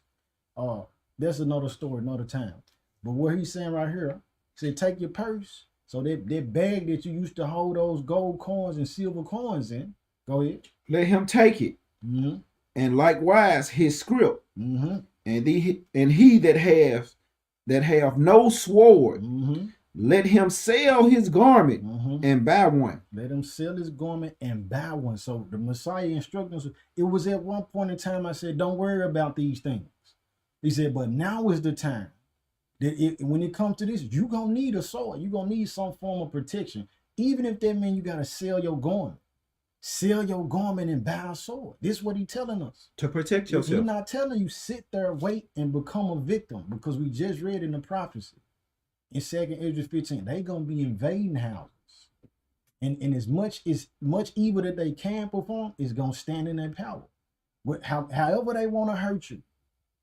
That's another story, another time. But what he's saying right here, he said, take your purse. So that bag that you used to hold those gold coins and silver coins in, go ahead. Let him take it. Mm-hmm. And likewise his script. Mm-hmm. And he that have no sword, Mm-hmm. let him sell his garment Mm-hmm. and buy one. Let him sell his garment and buy one. So the Messiah instructed us. It was at one point in time I said, don't worry about these things. He said, but now is the time that when it comes to this, you're going to need a sword. You're going to need some form of protection. Even if that means you got to sell your garment. Sell your garment and buy a sword. This is what he's telling us. To protect yourself. He's not telling you sit there, wait, and become a victim, because we just read in the prophecy in 2nd Ezra 15, they going to be invading houses. And as much evil that they can perform is going to stand in their power. However they want to hurt you.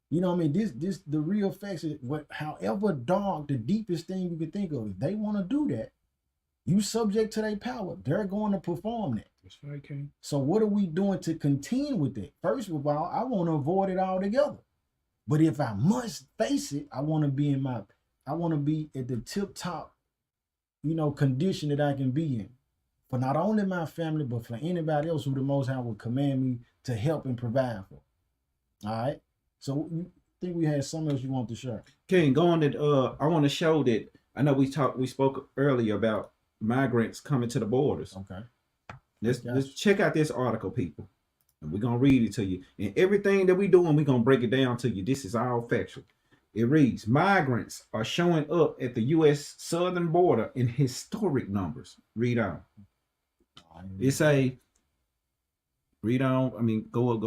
You know what I mean? This the real facts is however dark, the deepest thing you can think of, if they want to do that, you subject to their power, they're going to perform that. That's right, King. So what are we doing to contend with it? First of all, I want to avoid it altogether. But if I must face it, I want to be at the tip top, condition that I can be in. For not only my family, but for anybody else who the Most High would command me to help and provide for. All right. So you think we had something else you want to share? King, going to I want to show that I know we spoke earlier about migrants coming to the borders. Okay. Let's check out this article, people. And we're gonna read it to you. And everything that we doing, we're gonna break it down to you. This is all factual. It reads, migrants are showing up at the U.S. southern border in historic numbers. Read on. It's read on. I mean, go up.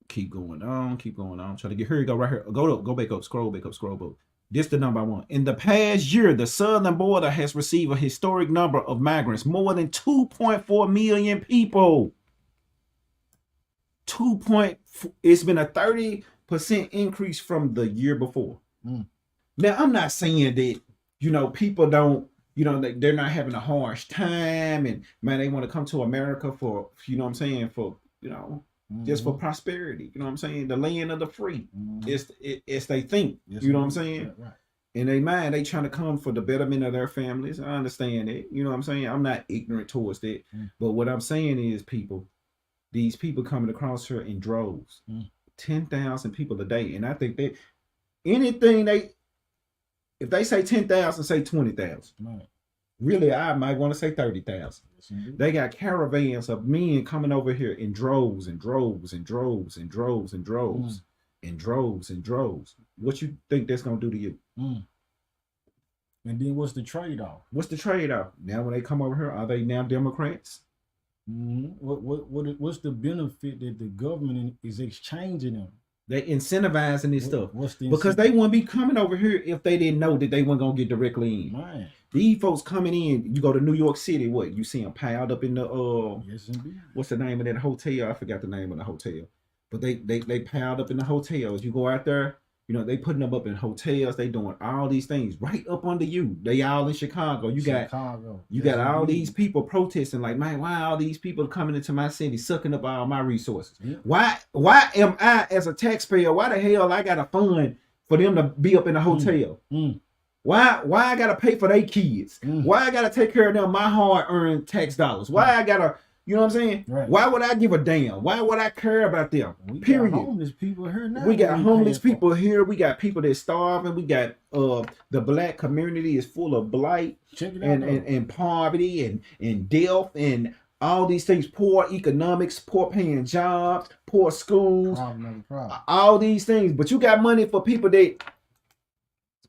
Keep going on. Try to get here. You go right here. Go back up. Scroll back up. This is the number I want. In the past year, the southern border has received a historic number of migrants, more than 2.4 million people. It's been a 30% increase from the year before. Now, I'm not saying that, people don't, they're not having a harsh time and, man, they want to come to America for, just for prosperity. You know what I'm saying? The land of the free. It's they think. Yes, you know what I'm saying? Right. In their mind, they trying to come for the betterment of their families. I understand it. You know what I'm saying? I'm not ignorant towards that. But what I'm saying is, these people coming across here in droves. 10,000 people a day. And I think that if they say 10,000, say 20,000. Right. Really, I might want to say 30,000. They got caravans of men coming over here in droves and droves and droves and droves and droves and droves and droves. What you think that's gonna do to you? And then what's the trade-off? Now, when they come over here, are they now Democrats? What's the benefit that the government is exchanging them? They incentivizing this stuff. What's the because they wouldn't be coming over here if they didn't know that they weren't gonna get directly in. Man. These folks coming in, you go to New York City, what you see them piled up in the yes, indeed. What's the name of that hotel? I forgot the name of the hotel, but they piled up in the hotels. You go out there, they putting them up in hotels. They doing all these things right up under you. They all in Chicago. You got all these people protesting like, man, why all these people coming into my city, sucking up all my resources? Yeah. Why am I as a taxpayer? Why the hell I got a fund for them to be up in a hotel? Why I gotta pay for their kids? Why I gotta take care of them, my hard-earned tax dollars? Why I gotta, you know what I'm saying? Right. Why would I give a damn? Why would I care about them? Period. Got homeless people here now. We got homeless people here. We got people that's starving. We got the black community is full of blight and poverty and death and all these things. Poor economics, poor paying jobs, poor schools, problem. all these things. But you got money for people that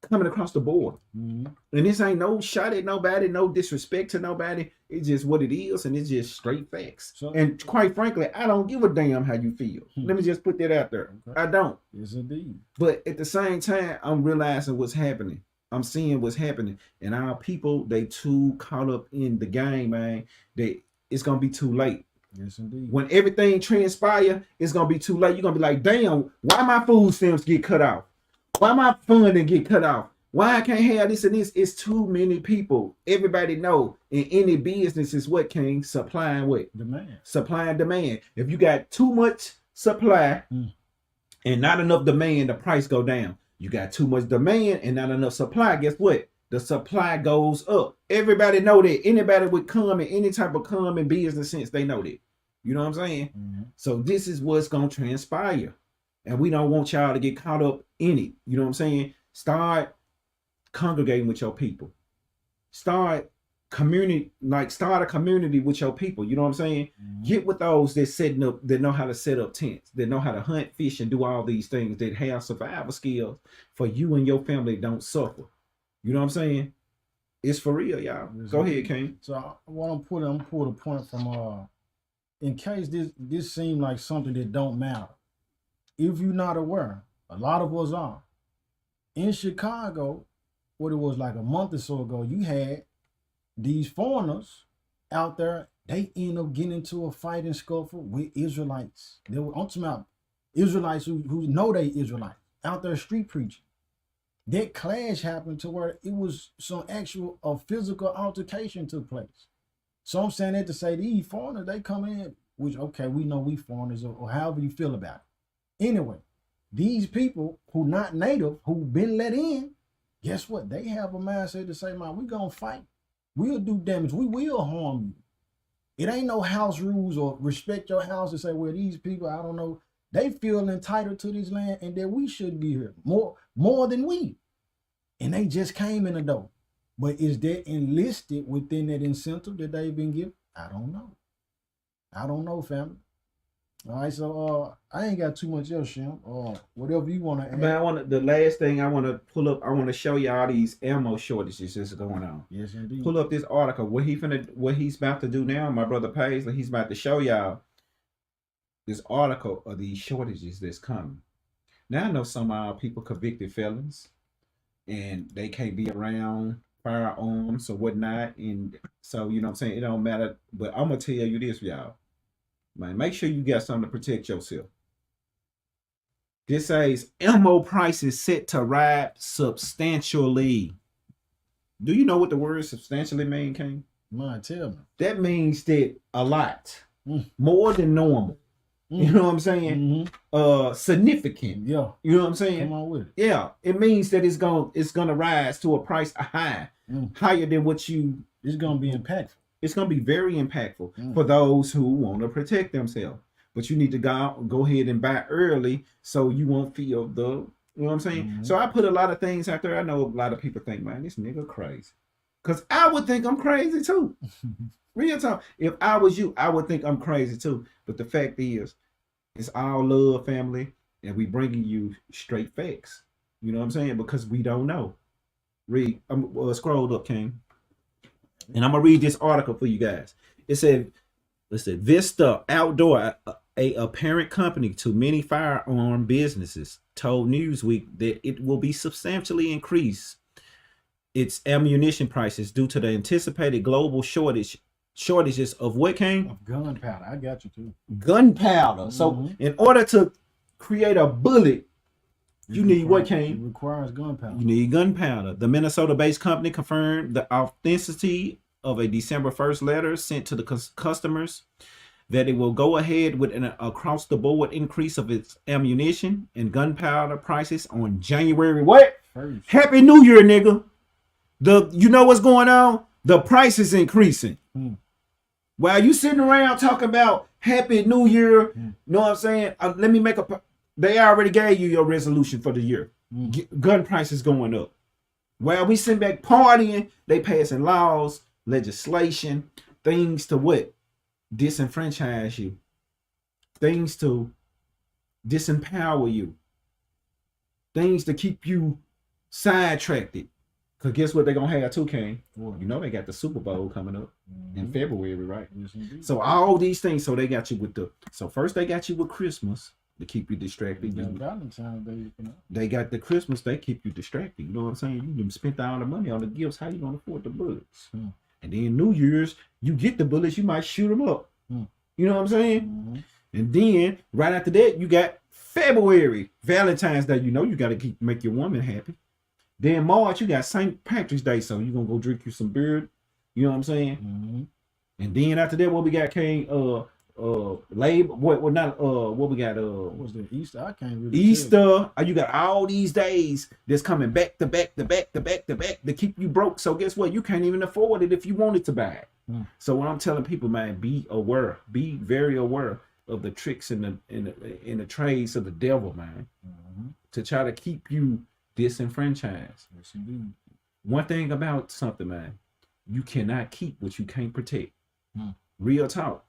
coming across the border. Mhm. And this ain't no shot at nobody, no disrespect to nobody. It's just what it is, and it's just straight facts. So- and quite frankly, I don't give a damn how you feel. Let me just put that out there. Okay. I don't. Yes, indeed. But at the same time, I'm realizing what's happening. I'm seeing what's happening. And our people, they too caught up in the game, man. It's gonna be too late. Yes, indeed. When everything transpire, it's gonna be too late. You're gonna be like, damn, why my food stamps get cut off? Why my funding get cut off? Why I can't have this and this? It's too many people. Everybody know in any business is what, King? Supply and what? Demand. Supply and demand. If you got too much supply and not enough demand, the price go down. You got too much demand and not enough supply, guess what? The supply goes up. Everybody know that. Anybody with common, any type of common business sense, they know that. You know what I'm saying? So this is what's gonna transpire. And we don't want y'all to get caught up in it. You know what I'm saying? Start congregating with your people. Start a community with your people. You know what I'm saying? Get with those that know how to set up tents, that know how to hunt, fish, and do all these things, that have survival skills for you and your family don't suffer. You know what I'm saying? It's for real, y'all. Go ahead, King. So what I'm pulling a point from in case this seemed like something that don't matter. If you're not aware, a lot of us are. In Chicago, what it was like a month or so ago, you had these foreigners out there. They end up getting into a fighting scuffle with Israelites. I'm talking about Israelites who know they Israelites out there street preaching. That clash happened to where it was some actual physical altercation took place. So I'm saying that to say these foreigners, they come in, which, okay, we know we foreigners or however you feel about it. Anyway, these people who not native, who been let in, guess what? They have a mindset to say, man, we gonna fight. We'll do damage. We will harm you. It ain't no house rules or respect your house to say, well, these people, I don't know, they feel entitled to this land and that we should be here more than we. And they just came in the door. But is that enlisted within that incentive that they've been given? I don't know. I don't know, family. All right, so I ain't got too much else, Shem. Whatever you want to add. Man, the last thing I want to pull up, I want to show y'all these ammo shortages that's going on. Yes, indeed. Pull up this article. What he's about to do now, my brother Paisley, he's about to show y'all this article of these shortages that's coming. Now I know some of our people convicted felons, and they can't be around firearms or whatnot, and so you know what I'm saying, it don't matter. But I'm gonna tell you this, y'all. Man, make sure you got something to protect yourself. This says ammo prices set to rise substantially. Do you know what the word substantially mean, King? Man, tell me. That means that a lot, more than normal. You know what I'm saying? Significant. Yeah. You know what I'm saying? Come on with it. Yeah. It means that it's gonna rise to a price higher than what you. It's gonna be impactful. It's gonna be very impactful for those who want to protect themselves. But you need to go ahead and buy early so you won't feel the. You know what I'm saying? So I put a lot of things out there. I know a lot of people think, man, this nigga crazy. Cause I would think I'm crazy too. Real talk. If I was you, I would think I'm crazy too. But the fact is, it's all love, family, and we bringing you straight facts. You know what I'm saying? Because we don't know. Read. I'm scrolled up, King, and I'm gonna read this article for you guys. It said, Vista Outdoor, a apparent company to many firearm businesses, told Newsweek that it will be substantially increase its ammunition prices due to the anticipated global shortages of what, King? Of gunpowder. I got you too. Gunpowder. So in order to create a bullet, you need what, King? It requires gunpowder. You need gunpowder. The Minnesota-based company confirmed the authenticity of a December 1st letter sent to the customers that it will go ahead with an across-the-board increase of its ammunition and gunpowder prices on January what? First. Happy New Year, nigga. You know what's going on? The price is increasing. While you sitting around talking about Happy New Year, you know what I'm saying? Let me make they already gave you your resolution for the year. Gun prices going up. While we sitting back partying, they passing laws, legislation, things to what? Disenfranchise you. Things to disempower you. Things to keep you sidetracked it. Cause guess what they're gonna have too, King? You know they got the Super Bowl coming up in February, right? Yes, indeed. So all these things, so they got you with so first they got you with Christmas to keep you distracted. Got Valentine's Day, you know. They got the Christmas, they keep you distracted. You know what I'm saying? You done spent all the money on the gifts. How you gonna afford the bullets? And then New Year's, you get the bullets, you might shoot them up. You know what I'm saying? And then right after that, you got February, Valentine's Day. You know you got to make your woman happy. Then March, you got St. Patrick's Day, so you gonna go drink you some beer. You know what I'm saying? And then after that, what we got, King? Labor. What we got? What's the Easter? I can't really. Easter. You got all these days that's coming back to back to back to back to back to keep you broke. So guess what? You can't even afford it if you wanted to buy it. So what I'm telling people, man, be aware. Be very aware of the tricks in the trades of the devil, man, to try to keep you disenfranchised. Yes, indeed. One thing about something, man, you cannot keep what you can't protect. Real talk.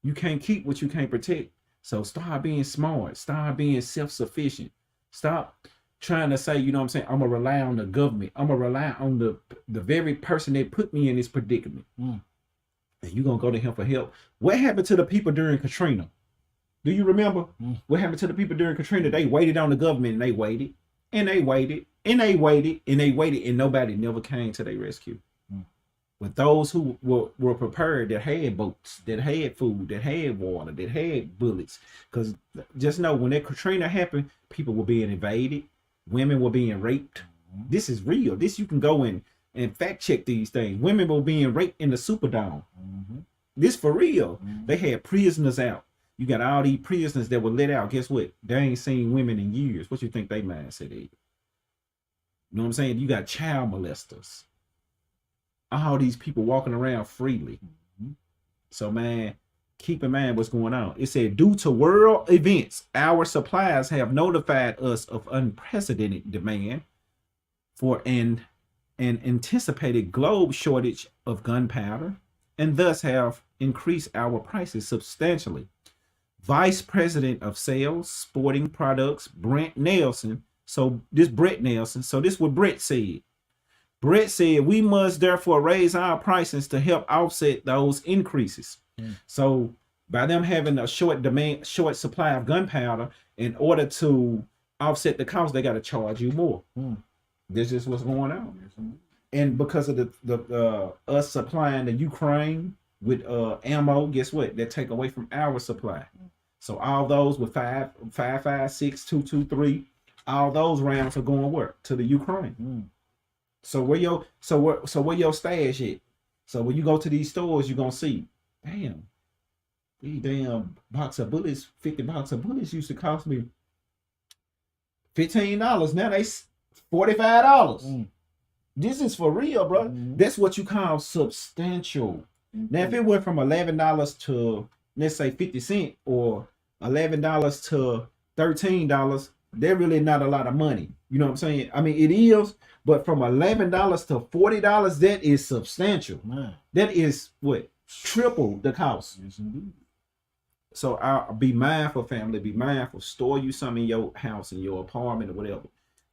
You can't keep what you can't protect. So start being smart. Start being self-sufficient. Stop trying to say, you know what I'm saying, I'm going to rely on the government. I'm going to rely on the very person that put me in this predicament. And you're going to go to him for help. What happened to the people during Katrina? Do you remember? What happened to the people during Katrina? They waited on the government and they waited. And they waited. And they waited. And they waited. And nobody never came to their rescue. But those who were prepared, that had boats, that had food, that had water, that had bullets. Because just know, when that Katrina happened, people were being invaded. Women were being raped. This is real. This, you can go in and fact check these things. Women were being raped in the Superdome. This for real. They had prisoners out. You got all these prisoners that were let out. Guess what? They ain't seen women in years. What you think they mindset is? You know what I'm saying? You got child molesters. All these people walking around freely. So, man, keep in mind what's going on. It said, due to world events, our suppliers have notified us of unprecedented demand for an anticipated global shortage of gunpowder, and thus have increased our prices substantially. Vice President of Sales, Sporting Products, Brett Nelson. So this is what Brett said. Brett said, we must therefore raise our prices to help offset those increases. So by them having a short supply of gunpowder, in order to offset the cost, they got to charge you more. This is what's going on. And because of the us supplying the Ukraine with ammo, guess what? They take away from our supply. So all those with 5.56, 2.23, all those rounds are going where? To the Ukraine. So where your stash at? So when you go to these stores, you're gonna see, damn, these damn box of bullets, 50 box of bullets used to cost me $15. Now they $45. This is for real, bro. That's what you call substantial. Now, if it went from $11 to, let's say, 50 cents, or $11 to $13, they're really not a lot of money. You know what I'm saying? I mean, it is, but from $11 to $40, that is substantial. That is what? Triple the cost. Yes, indeed. So I'll be mindful, family. Be mindful. Store you some in your house, in your apartment, or whatever.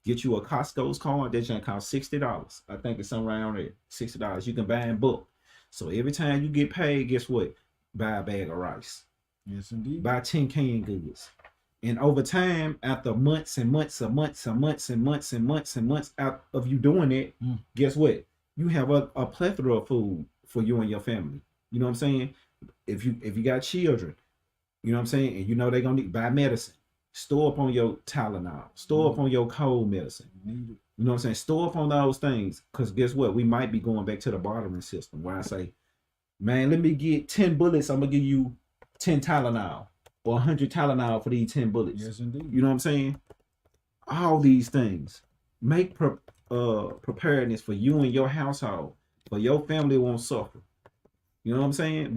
Get you a Costco's card. That's gonna cost $60. I think it's somewhere around there. $60. You can buy in bulk. So every time you get paid, guess what? Buy a bag of rice. Yes, indeed. Buy 10 canned goods. And over time, after months and months and months and months and months and months and months out of you doing it, guess what? You have a plethora of food for you and your family. You know what I'm saying? If you got children, you know what I'm saying, and you know they're gonna need, buy medicine. Store up on your Tylenol. Store up on your cold medicine. You know what I'm saying? Store up on those things. Because guess what? We might be going back to the bartering system where I say, man, let me get 10 bullets. I'm going to give you 10 Tylenol, or 100 Tylenol for these 10 bullets. Yes, indeed. You know what I'm saying? All these things. Make preparedness for you and your household. For your family won't suffer. You know what I'm saying?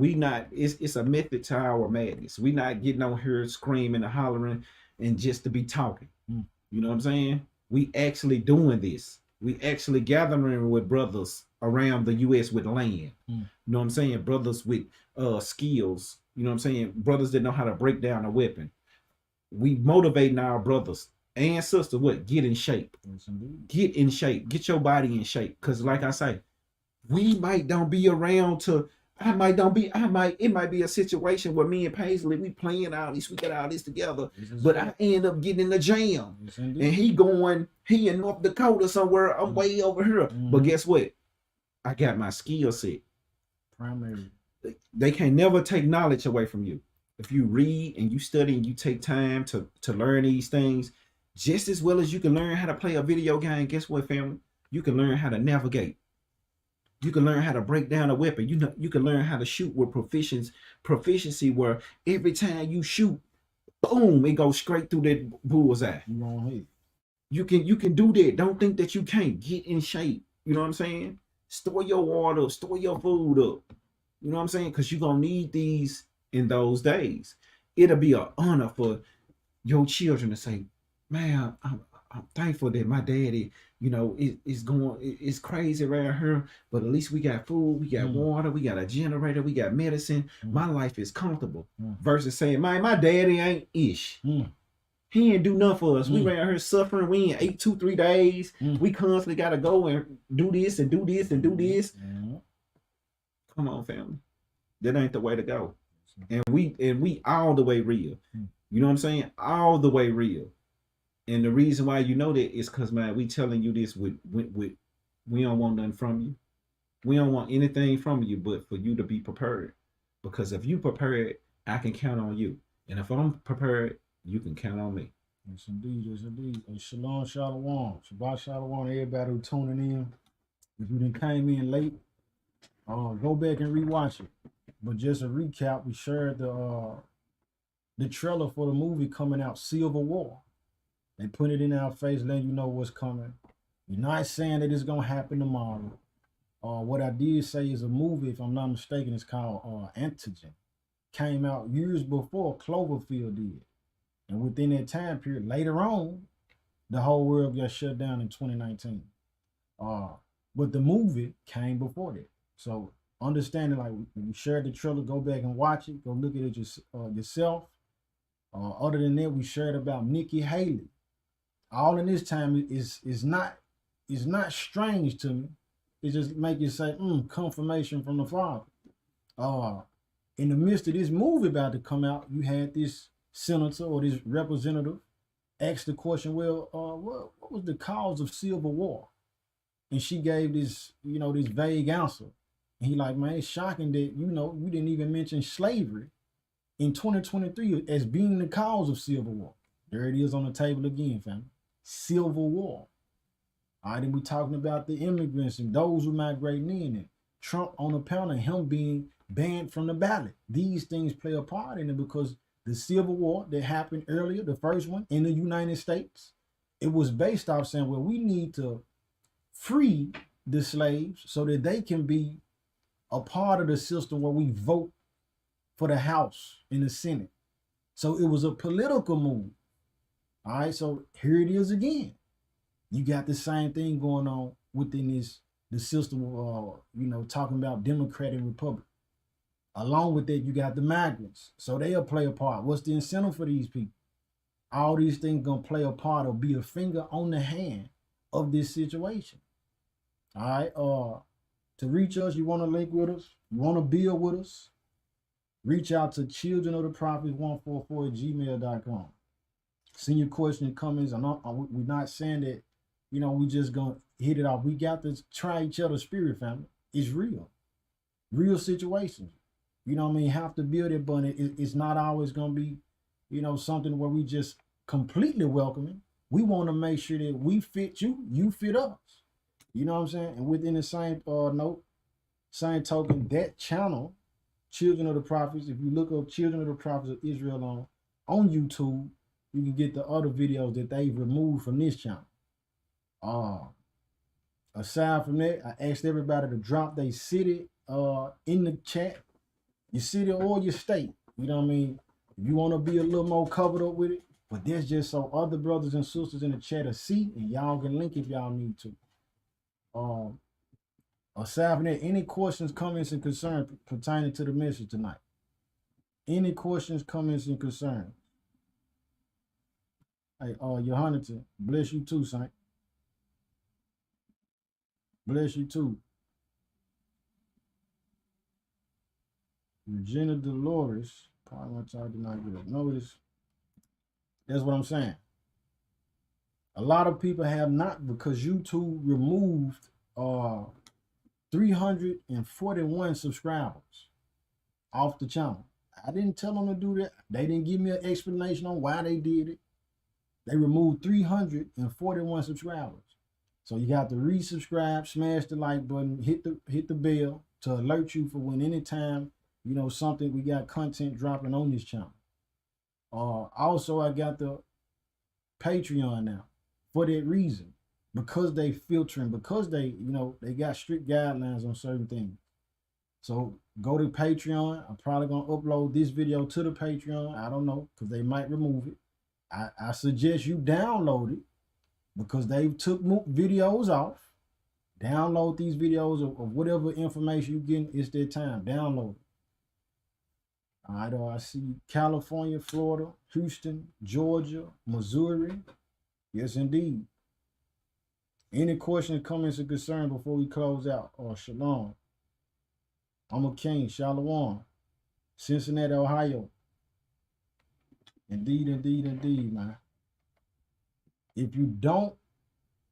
It's a method to our madness. We not getting on here screaming and hollering and just to be talking. You know what I'm saying? We actually doing this. We actually gathering with brothers around the U.S. with land. You know what I'm saying? Brothers with skills. You know what I'm saying? Brothers that know how to break down a weapon. We motivating our brothers and sister, what? Get in shape. Yes, indeed. Get in shape. Get your body in shape. Cause like I say, we might don't be around to. It might be a situation where me and Paisley, we playing all this, we got all this together, but I end up getting in the jam. Yes, And indeed. he in North Dakota somewhere, I'm way over here. But guess what? I got my skill set. Primary. They can never take knowledge away from you. If you read and you study and you take time to learn these things, just as well as you can learn how to play a video game, guess what, family? You can learn how to navigate. You can learn how to break down a weapon. You can learn how to shoot with proficiency where every time you shoot, boom, it goes straight through that bullseye. You gonna hit. You can do that. Don't think that you can't. Get in shape. You know what I'm saying? Store your water up, store your food up. You know what I'm saying? Because you're gonna need these in those days. It'll be an honor for your children to say, man, I'm thankful that my daddy, you know, it's crazy around here, but at least we got food, we got water, we got a generator, we got medicine. My life is comfortable. Versus saying, man, my daddy ain't ish. He ain't do nothing for us. We around here suffering. We ain't ate 2-3 days. We constantly gotta go and do this and do this and do this. Come on, family. That ain't the way to go. And we all the way real. You know what I'm saying? All the way real. And the reason why you know that is because, man, we telling you this with we don't want nothing from you. We don't want anything from you but for you to be prepared. Because if you prepared, I can count on you. And if I'm prepared, you can count on me. Yes, indeed. Yes, indeed. And shalom, shalom. Shabbat shalom, everybody who tuning in. If you didn't came in late, go back and rewatch it. But just a recap, we shared the trailer for the movie coming out, Civil War. They put it in our face, letting you know what's coming. You're not saying that it's gonna happen tomorrow. What I did say is a movie, if I'm not mistaken, it's called Antigen. Came out years before Cloverfield did. And within that time period, later on, the whole world got shut down in 2019. But the movie came before that. So understanding, like when you shared the trailer, go back and watch it. Go look at it yourself. Other than that, we shared about Nikki Haley. All in this time is not strange to me. It just make you say, confirmation from the Father. In the midst of this movie about to come out, you had this senator or this representative asked the question, well, what was the cause of Civil War? And she gave this, this vague answer. And he like, man, it's shocking that, you didn't even mention slavery in 2023 as being the cause of Civil War. There it is on the table again, family. Civil War. All right, then we talking about the immigrants and those who migrating in, and Trump on the panel, him being banned from the ballot. These things play a part in it because the Civil War that happened earlier, the first one in the United States, it was based off saying, well, we need to free the slaves so that they can be a part of the system where we vote for the House and the Senate. So it was a political move. All right, so here it is again. You got the same thing going on within the system of, talking about Democrat and Republican. Along with that, you got the migrants. So they'll play a part. What's the incentive for these people? All these things gonna play a part or be a finger on the hand of this situation. All right, to reach us, you want to link with us, you want to build with us, reach out to childrenoftheprophets144@gmail.com. Send your question and comments. We're not saying that, we just gonna hit it off. We got to try each other's spirit, family. It's real situations. You know what I mean? Have to build it, but it's not always gonna be, something where we just completely welcoming. We want to make sure that we fit you, you fit us. You know what I'm saying? And within the same same token, that channel, Children of the Prophets, if you look up Children of the Prophets of Israel on YouTube, you can get the other videos that they've removed from this channel. Aside from that, I asked everybody to drop their city in the chat, your city or your state. You know what I mean? If you want to be a little more covered up with it, but that's just so other brothers and sisters in the chat will see, and y'all can link if y'all need to. Aside from that, any questions, comments, and concerns pertaining to the message tonight? Any questions, comments, and concerns? Hey, Yohanatan, bless you too, Saint. Bless you too. Regina Dolores, probably much I did not get a notice. That's what I'm saying. A lot of people have not, because YouTube removed 341 subscribers off the channel. I didn't tell them to do that. They didn't give me an explanation on why they did it. They removed 341 subscribers. So you got to resubscribe, smash the like button, hit the bell to alert you for when anytime, you know, something, we got content dropping on this channel. Also, I got the Patreon now for that reason, because they filtering, because they, you know, they got strict guidelines on certain things. So go to Patreon. I'm probably gonna upload this video to the Patreon. I don't know, because they might remove it. I suggest you download it, because they took videos off. Download these videos of whatever information you getting. It's their time. Download it. All right, I see California, Florida, Houston, Georgia, Missouri. Yes, indeed. Any questions, comments, or concern before we close out? Shalom. I'm a king. Shalom. Cincinnati, Ohio. Indeed, indeed, indeed, man. If you don't,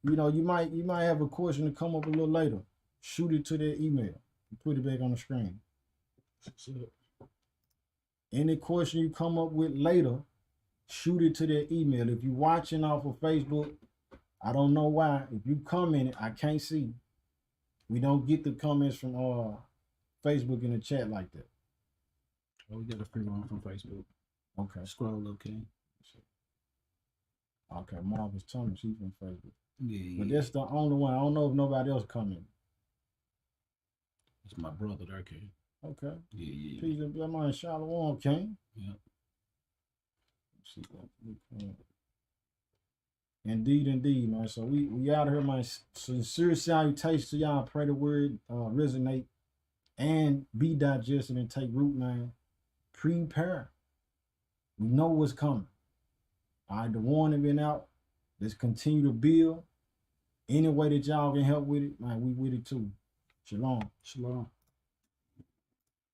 you know, you might have a question to come up a little later. Shoot it to their email. Put it back on the screen. Any question you come up with later, shoot it to their email. If you're watching off of Facebook, I don't know why. If you comment, I can't see. We don't get the comments from Facebook in the chat like that. Oh, we got a free one from Facebook. Okay. Scroll up, King. Okay, Marcus Thomas, he's from Facebook. Yeah. But that's the only one. I don't know if nobody else commented. It's my brother there, King. Okay. Yeah. Peace and bless my Shalom, King. Yeah. Let's see. Indeed, indeed, man. So we out here, man. Sincere salutations to y'all. Pray the word resonate and be digested and take root, man. Prepare. We know what's coming. All right, the warning been out. Let's continue to build. Any way that y'all can help with it, man, we with it too. Shalom. Shalom.